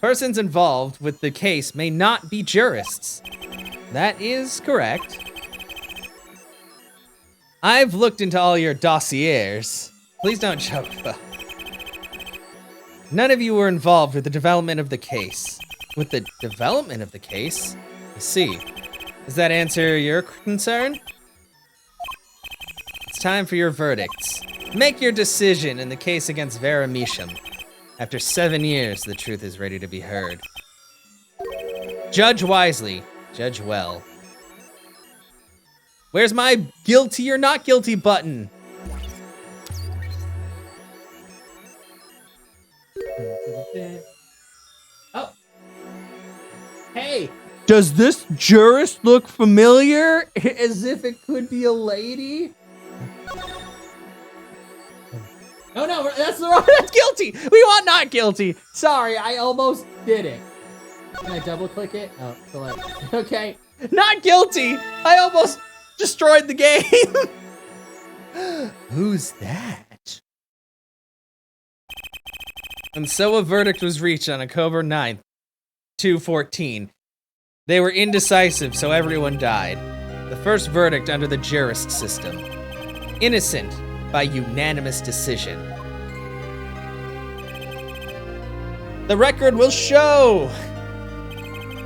Persons involved with the case may not be jurists. That is correct. I've looked into all your dossiers. Please don't joke, though. None of you were involved with the development of the case. With the development of the case? I see. Does that answer your concern? It's time for your verdicts. Make your decision in the case against Vera Misham. After 7 years, the truth is ready to be heard. Judge wisely, judge well. Where's my guilty or not guilty button? Oh. Hey, does this jurist look familiar? As if it could be a lady? Oh no, that's the wrong, that's guilty! We want not guilty! Sorry, I almost did it. Can I double click it? Oh, select. Okay. Not guilty! I almost destroyed the game! Who's that? And so a verdict was reached on October 9th, 2/14. They were indecisive, so everyone died. The first verdict under the jurist system. Innocent by unanimous decision. The record will show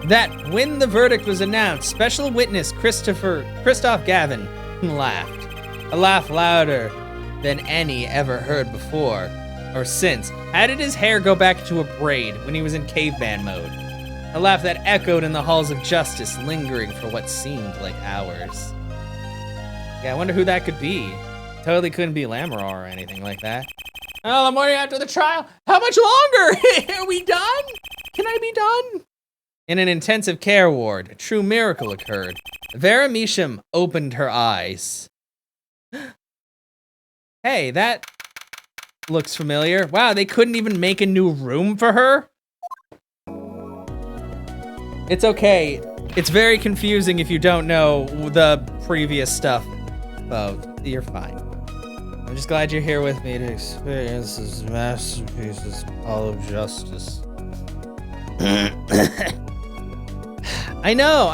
that when the verdict was announced, special witness Christoph Gavin laughed. A laugh louder than any ever heard before or since. How did his hair go back to a braid when he was in caveman mode? A laugh that echoed in the halls of justice, lingering for what seemed like hours. Yeah, I wonder who that could be. Totally couldn't be Lamar or anything like that. Oh, the morning after the trial. How much longer? Are we done? Can I be done? In an intensive care ward, a true miracle occurred. Vera Misham opened her eyes. Hey, that looks familiar. Wow, they couldn't even make a new room for her? It's okay. It's very confusing if you don't know the previous stuff. Oh, you're fine. I'm just glad you're here with me to experience this masterpiece of justice. I know.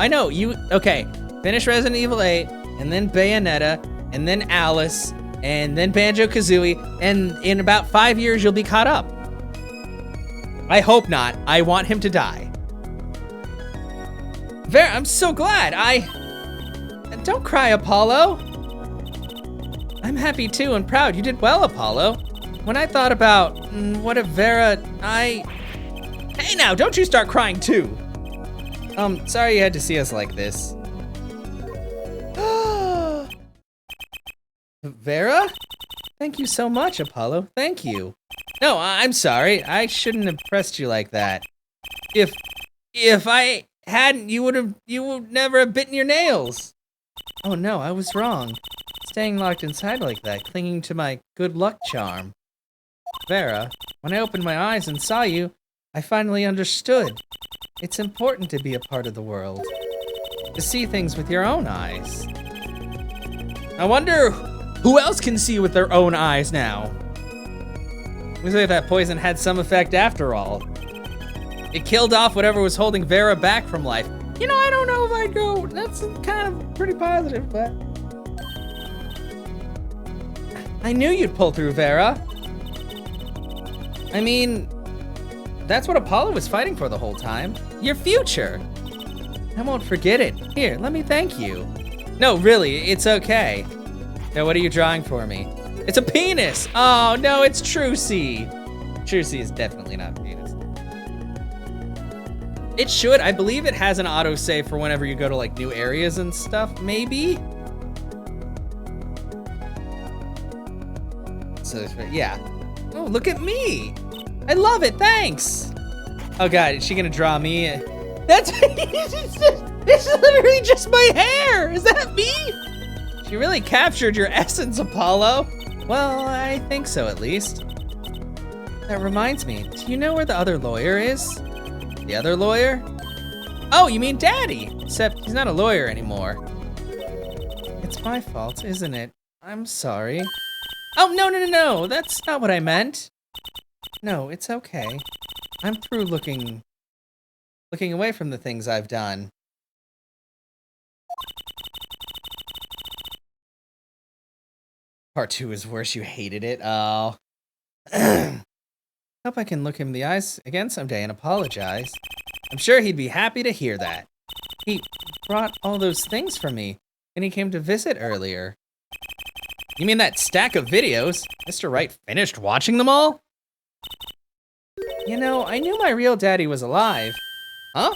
Okay, finish Resident Evil 8, and then Bayonetta, and then Alice, and then Banjo-Kazooie, and in about 5 years you'll be caught up. I hope not. I want him to die. Vera, I'm so glad. Don't cry, Apollo. I'm happy too and proud. You did well, Apollo. When I thought about what if Vera, Hey now, don't you start crying too. Sorry you had to see us like this. Vera? Thank you so much, Apollo. Thank you. No, I'm sorry. I shouldn't have pressed you like that. If I hadn't, you would never have bitten your nails. Oh no, I was wrong. Staying locked inside like that, clinging to my good luck charm. Vera, when I opened my eyes and saw you, I finally understood. It's important to be a part of the world. To see things with your own eyes. I wonder who else can see with their own eyes now? Looks like that poison had some effect after all. It killed off whatever was holding Vera back from life. You know, I don't know if I'd go, that's kind of pretty positive, but. I knew you'd pull through, Vera. I mean, that's what Apollo was fighting for the whole time. Your future. I won't forget it. Here, let me thank you. No, really, it's okay. Now, what are you drawing for me? It's a penis! Oh, no, it's Trucy. Trucy is definitely not Venus. It should. I believe it has an autosave for whenever you go to like new areas and stuff, maybe? So, yeah. Oh, look at me. I love it, thanks. Oh God, is she gonna draw me? That's, it's literally just my hair. Is that me? She really captured your essence, Apollo. Well, I think so at least. That reminds me, do you know where the other lawyer is? The other lawyer? Oh, you mean Daddy, except he's not a lawyer anymore. It's my fault, isn't it? I'm sorry. Oh, no, that's not what I meant. No, it's okay. I'm through looking away from the things I've done. Part 2 is worse, you hated it. Oh. Hope I can look him in the eyes again someday and apologize. I'm sure he'd be happy to hear that. He brought all those things for me, and he came to visit earlier. You mean that stack of videos? Mr. Wright finished watching them all? You know, I knew my real daddy was alive. Huh?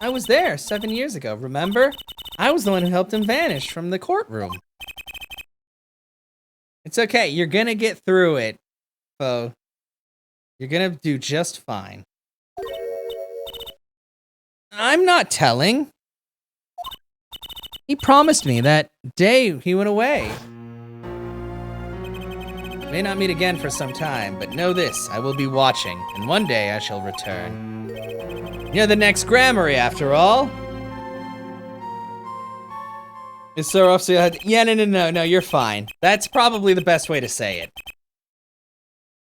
I was there 7 years ago, remember? I was the one who helped him vanish from the courtroom. It's okay, you're gonna get through it, Bo. You're gonna do just fine. I'm not telling. He promised me that day he went away. May not meet again for some time, but know this, I will be watching, and one day I shall return. You're the next Grammary, after all. Is Sir Officer? Yeah, no, you're fine. That's probably the best way to say it.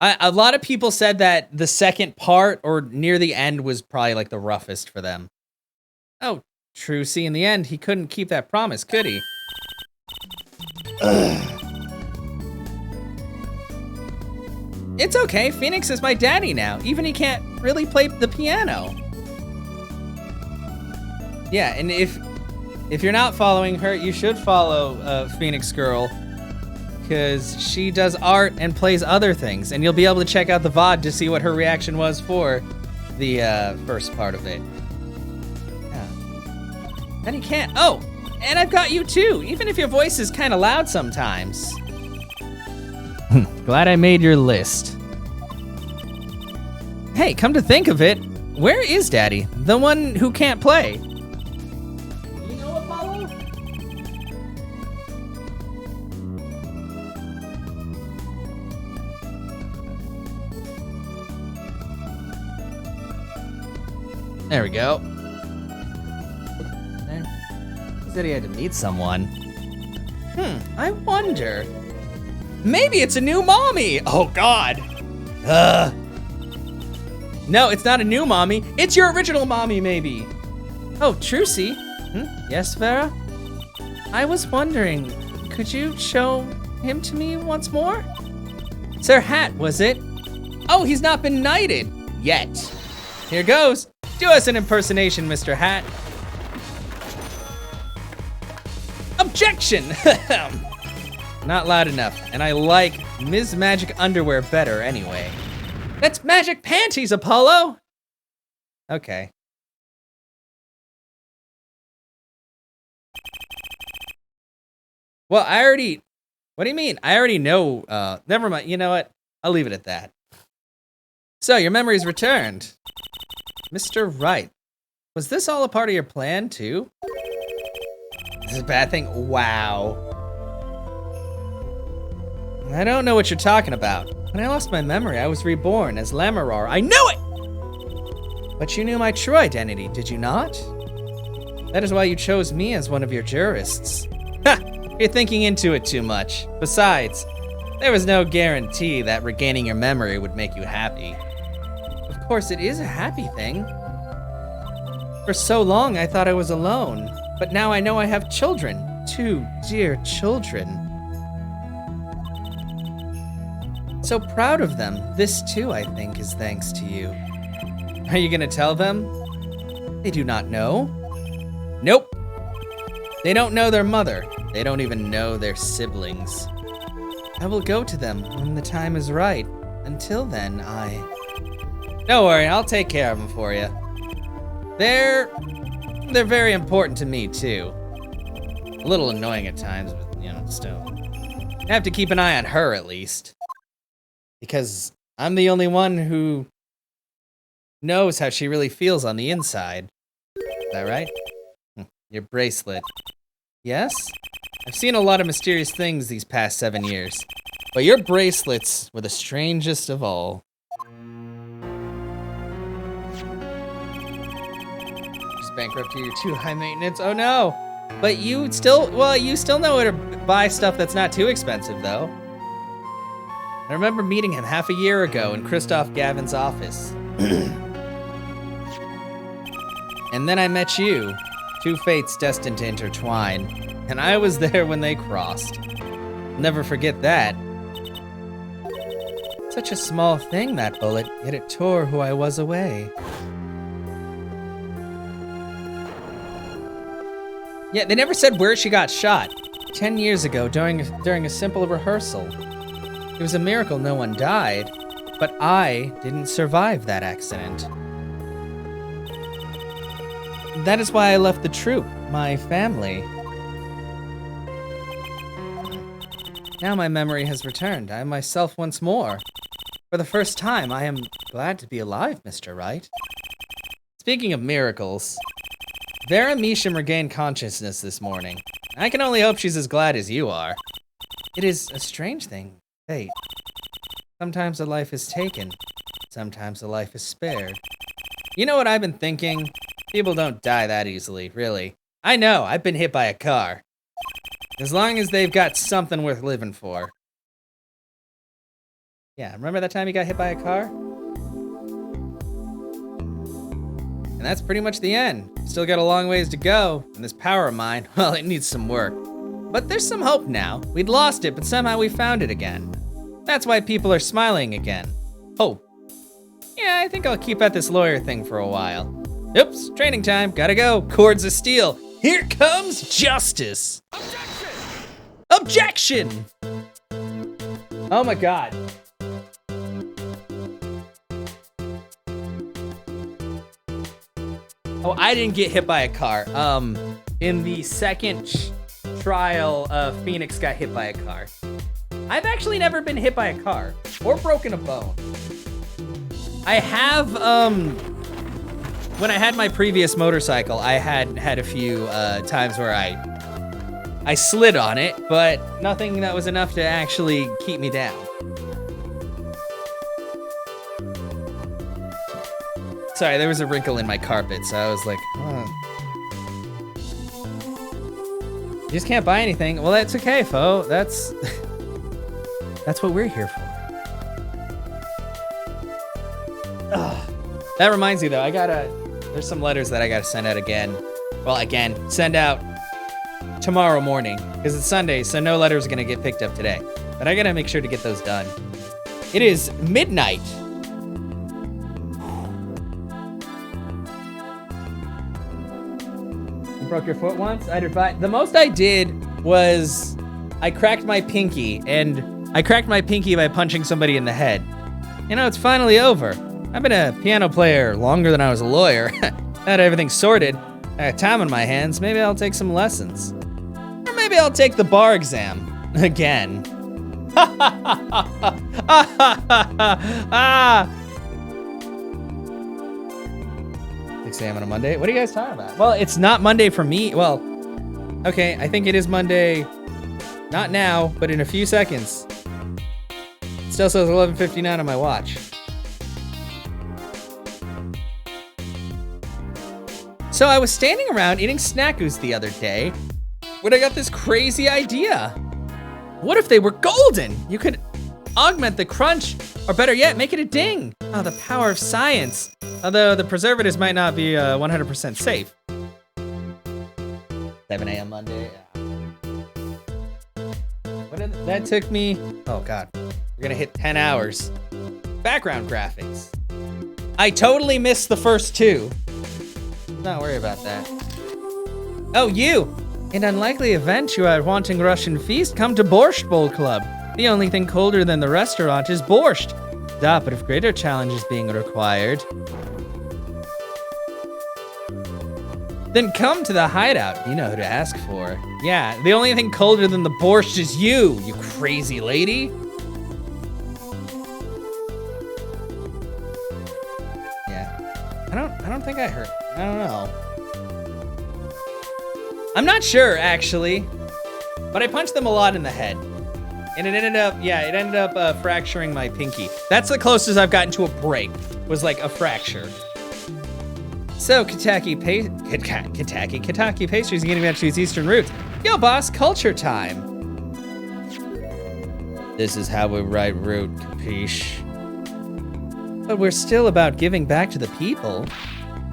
A lot of people said that the second part, or near the end, was probably like the roughest for them. Oh, true. See, in the end, he couldn't keep that promise, could he? It's okay, Phoenix is my daddy now. Even he can't really play the piano. Yeah, and if you're not following her, you should follow Phoenix Girl, because she does art and plays other things, and you'll be able to check out the VOD to see what her reaction was for the first part of it. Yeah. Then he can't. Oh, and I've got you too, even if your voice is kind of loud sometimes. Glad I made your list. Hey, come to think of it, where is Daddy? The one who can't play? You know, Apollo? There we go. He said he had to meet someone. I wonder. Maybe it's a new mommy! Oh God! No, it's not a new mommy. It's your original mommy, maybe. Oh, Trucy. Yes, Vera? I was wondering, could you show him to me once more? Sir Hat, was it? Oh, he's not been knighted yet. Here goes. Do us an impersonation, Mr. Hat. Objection! Not loud enough, and I like Ms. Magic underwear better anyway. That's magic panties, Apollo! Okay. Well, what do you mean? I already know, never mind, you know what? I'll leave it at that. So, your memory's returned. Mr. Wright, was this all a part of your plan, too? This is a bad thing? Wow. I don't know what you're talking about. When I lost my memory, I was reborn as Lamarar. I knew it! But you knew my true identity, did you not? That is why you chose me as one of your jurists. Ha! You're thinking into it too much. Besides, there was no guarantee that regaining your memory would make you happy. Of course, it is a happy thing. For so long, I thought I was alone. But now I know I have children. 2 dear children. So proud of them. This too, I think, is thanks to you. Are you gonna tell them? They do not know. Nope. They don't know their mother. They don't even know their siblings. I will go to them when the time is right. Until then, Don't worry, I'll take care of them for you. They're very important to me, too. A little annoying at times, but, you know, still. I have to keep an eye on her, at least. Because I'm the only one who knows how she really feels on the inside. Is that right? Your bracelet. Yes? I've seen a lot of mysterious things these past 7 years, but your bracelets were the strangest of all. Just bankrupt you, you're too high maintenance. Oh no! But you still know how to buy stuff that's not too expensive, though. I remember meeting him half a year ago in Christoph Gavin's office. And then I met you. Two fates destined to intertwine. And I was there when they crossed. Never forget that. Such a small thing, that bullet, yet it tore who I was away. Yeah, they never said where she got shot. 10 years ago, during a simple rehearsal. It was a miracle no one died, but I didn't survive that accident. That is why I left the troupe, my family. Now my memory has returned. I am myself once more. For the first time, I am glad to be alive, Mr. Wright. Speaking of miracles, Vera Measham regained consciousness this morning. I can only hope she's as glad as you are. It is a strange thing, fate. Sometimes a life is taken, sometimes a life is spared. You know what I've been thinking? People don't die that easily, really. I know, I've been hit by a car. As long as they've got something worth living for. Yeah, remember that time you got hit by a car? And that's pretty much the end. Still got a long ways to go, and this power of mine, well, it needs some work. But there's some hope now. We'd lost it, but somehow we found it again. That's why people are smiling again. Hope. Yeah, I think I'll keep at this lawyer thing for a while. Oops, training time, gotta go. Cords of steel. Here comes justice. Objection! Oh my god. Oh, I didn't get hit by a car. In the second trial, Phoenix got hit by a car. I've actually never been hit by a car or broken a bone. I have, when I had my previous motorcycle, I had a few times where I slid on it, but nothing that was enough to actually keep me down. Sorry, there was a wrinkle in my carpet, so I was like, You just can't buy anything. Well, that's okay, Fo. That's what we're here for. Ugh. That reminds me, though, there's some letters that I gotta send out again. Well, send out tomorrow morning, because it's Sunday, so no letters are gonna get picked up today. But I gotta make sure to get those done. It is midnight. You broke your foot once? The most I did was I cracked my pinky, and I cracked my pinky by punching somebody in the head. You know, it's finally over. I've been a piano player longer than I was a lawyer. Had everything sorted. I got time on my hands. Maybe I'll take some lessons. Or maybe I'll take the bar exam. Again. Exam on a Monday? What are you guys talking about? Well, it's not Monday for me. Well, okay, I think it is Monday. Not now, but in a few seconds. It still says 11:59 on my watch. So I was standing around eating snackoos the other day when I got this crazy idea. What if they were golden? You could augment the crunch, or better yet, make it a ding. Oh, the power of science. Although the preservatives might not be 100% safe. 7 a.m. Monday. That took me, oh God, we're gonna hit 10 hours. Background graphics. I totally missed the first two. Not worry about that. Oh, you! In unlikely event you are wanting Russian feast, come to Borscht Bowl Club. The only thing colder than the restaurant is borscht. stop, but if greater challenge is being required, then come to the hideout. You know who to ask for. Yeah, the only thing colder than the borscht is you crazy lady. Yeah, I don't think I heard. I don't know. I'm not sure actually, but I punched them a lot in the head. And it ended up fracturing my pinky. That's the closest I've gotten to a break, was like a fracture. So, Kentucky Pastries getting back to its eastern roots. Yo, boss, culture time. This is how we write root, capiche? But we're still about giving back to the people.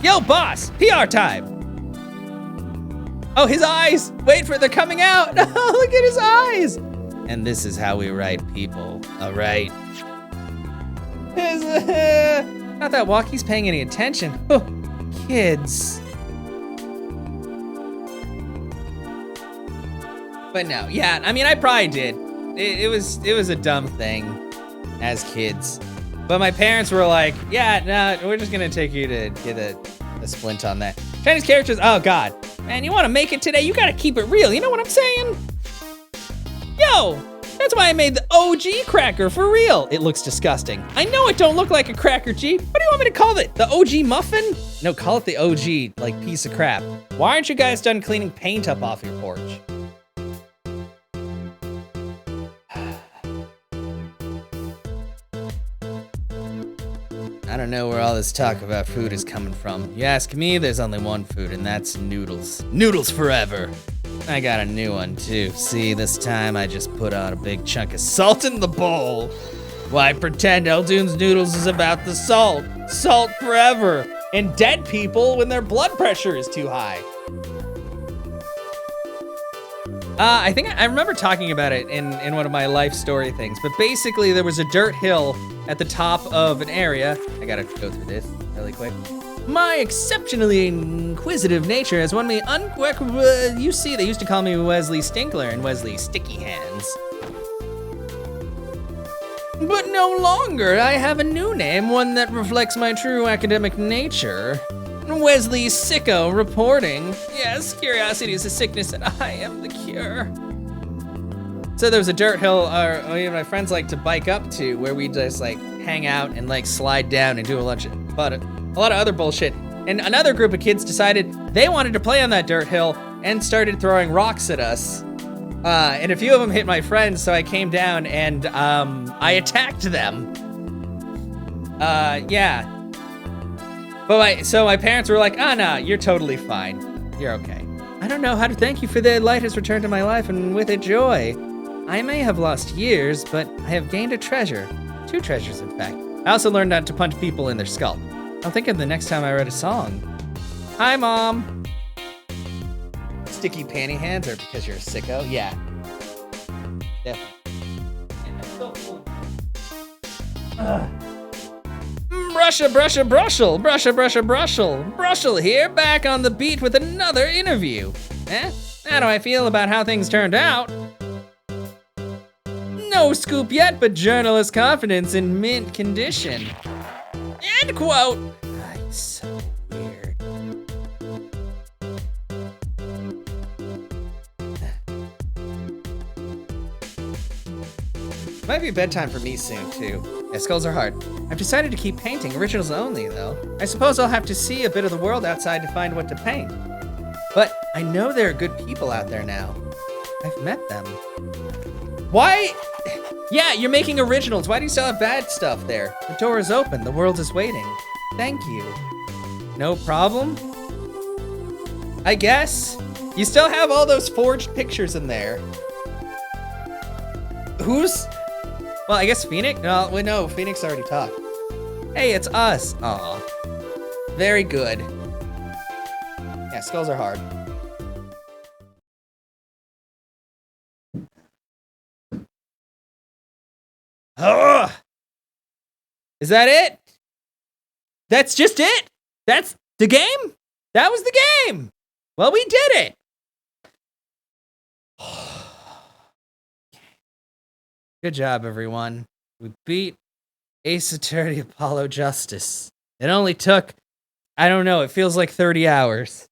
Yo, boss, PR time. Oh, his eyes! Wait for it, they're coming out! Oh, look at his eyes! And this is how we write people, all right? Not that Walkie's paying any attention. Oh, kids. But no, yeah, I mean, I probably did. It was a dumb thing as kids. But my parents were like, yeah, no, we're just gonna take you to get a splint on that. Chinese characters, oh God. Man, you wanna make it today, you gotta keep it real, you know what I'm saying? Yo, that's why I made the OG cracker for real. It looks disgusting. I know it don't look like a cracker, G. What do you want me to call it? The OG muffin? No, call it the OG, like piece of crap. Why aren't you guys done cleaning paint up off your porch? I don't know where all this talk about food is coming from. You ask me, there's only one food, and that's noodles. Noodles forever. I got a new one, too. See, this time I just put on a big chunk of salt in the bowl. Why pretend Eldoon's Noodles is about the salt? Salt forever. And dead people when their blood pressure is too high. I think I remember talking about it in one of my life story things, but basically there was a dirt hill at the top of an area. I gotta go through this really quick. My exceptionally inquisitive nature has won me you see, they used to call me Wesley Stinkler and Wesley Sticky Hands. But no longer. I have a new name, one that reflects my true academic nature. Wesley Sicko reporting. Yes, curiosity is a sickness and I am the cure. So there was a dirt hill me and my friends like to bike up to where we just like hang out and like slide down and do a lot of other bullshit. And another group of kids decided they wanted to play on that dirt hill and started throwing rocks at us. And a few of them hit my friends, so I came down and I attacked them. Yeah. But so my parents were like, nah, you're totally fine. You're okay. I don't know how to thank you for the light has returned to my life and with it joy. I may have lost years, but I have gained a treasure. 2 treasures, in fact. I also learned not to punch people in their skull. I'll think of the next time I write a song. Hi, Mom. Sticky panty hands or because you're a sicko? Yeah. Definitely. Brushel here, back on the beat with another interview. How do I feel about how things turned out? No scoop yet, but journalist confidence in mint condition. End quote. It's so weird. Might be bedtime for me soon, too. Yeah, skulls are hard. I've decided to keep painting, originals only, though. I suppose I'll have to see a bit of the world outside to find what to paint. But I know there are good people out there now. I've met them. Why? Yeah, you're making originals. Why do you still have bad stuff there? The door is open. The world is waiting. Thank you. No problem? I guess. You still have all those forged pictures in there. Who's... Well, I guess Phoenix? No, wait, no, Phoenix already talked. Hey, it's us. Aw. Very good. Yeah, skulls are hard. Ugh! Is that it? That's just it? That's the game? That was the game! Well, we did it! Good job, everyone. We beat Ace Attorney Apollo Justice. It only took, I don't know, it feels like 30 hours.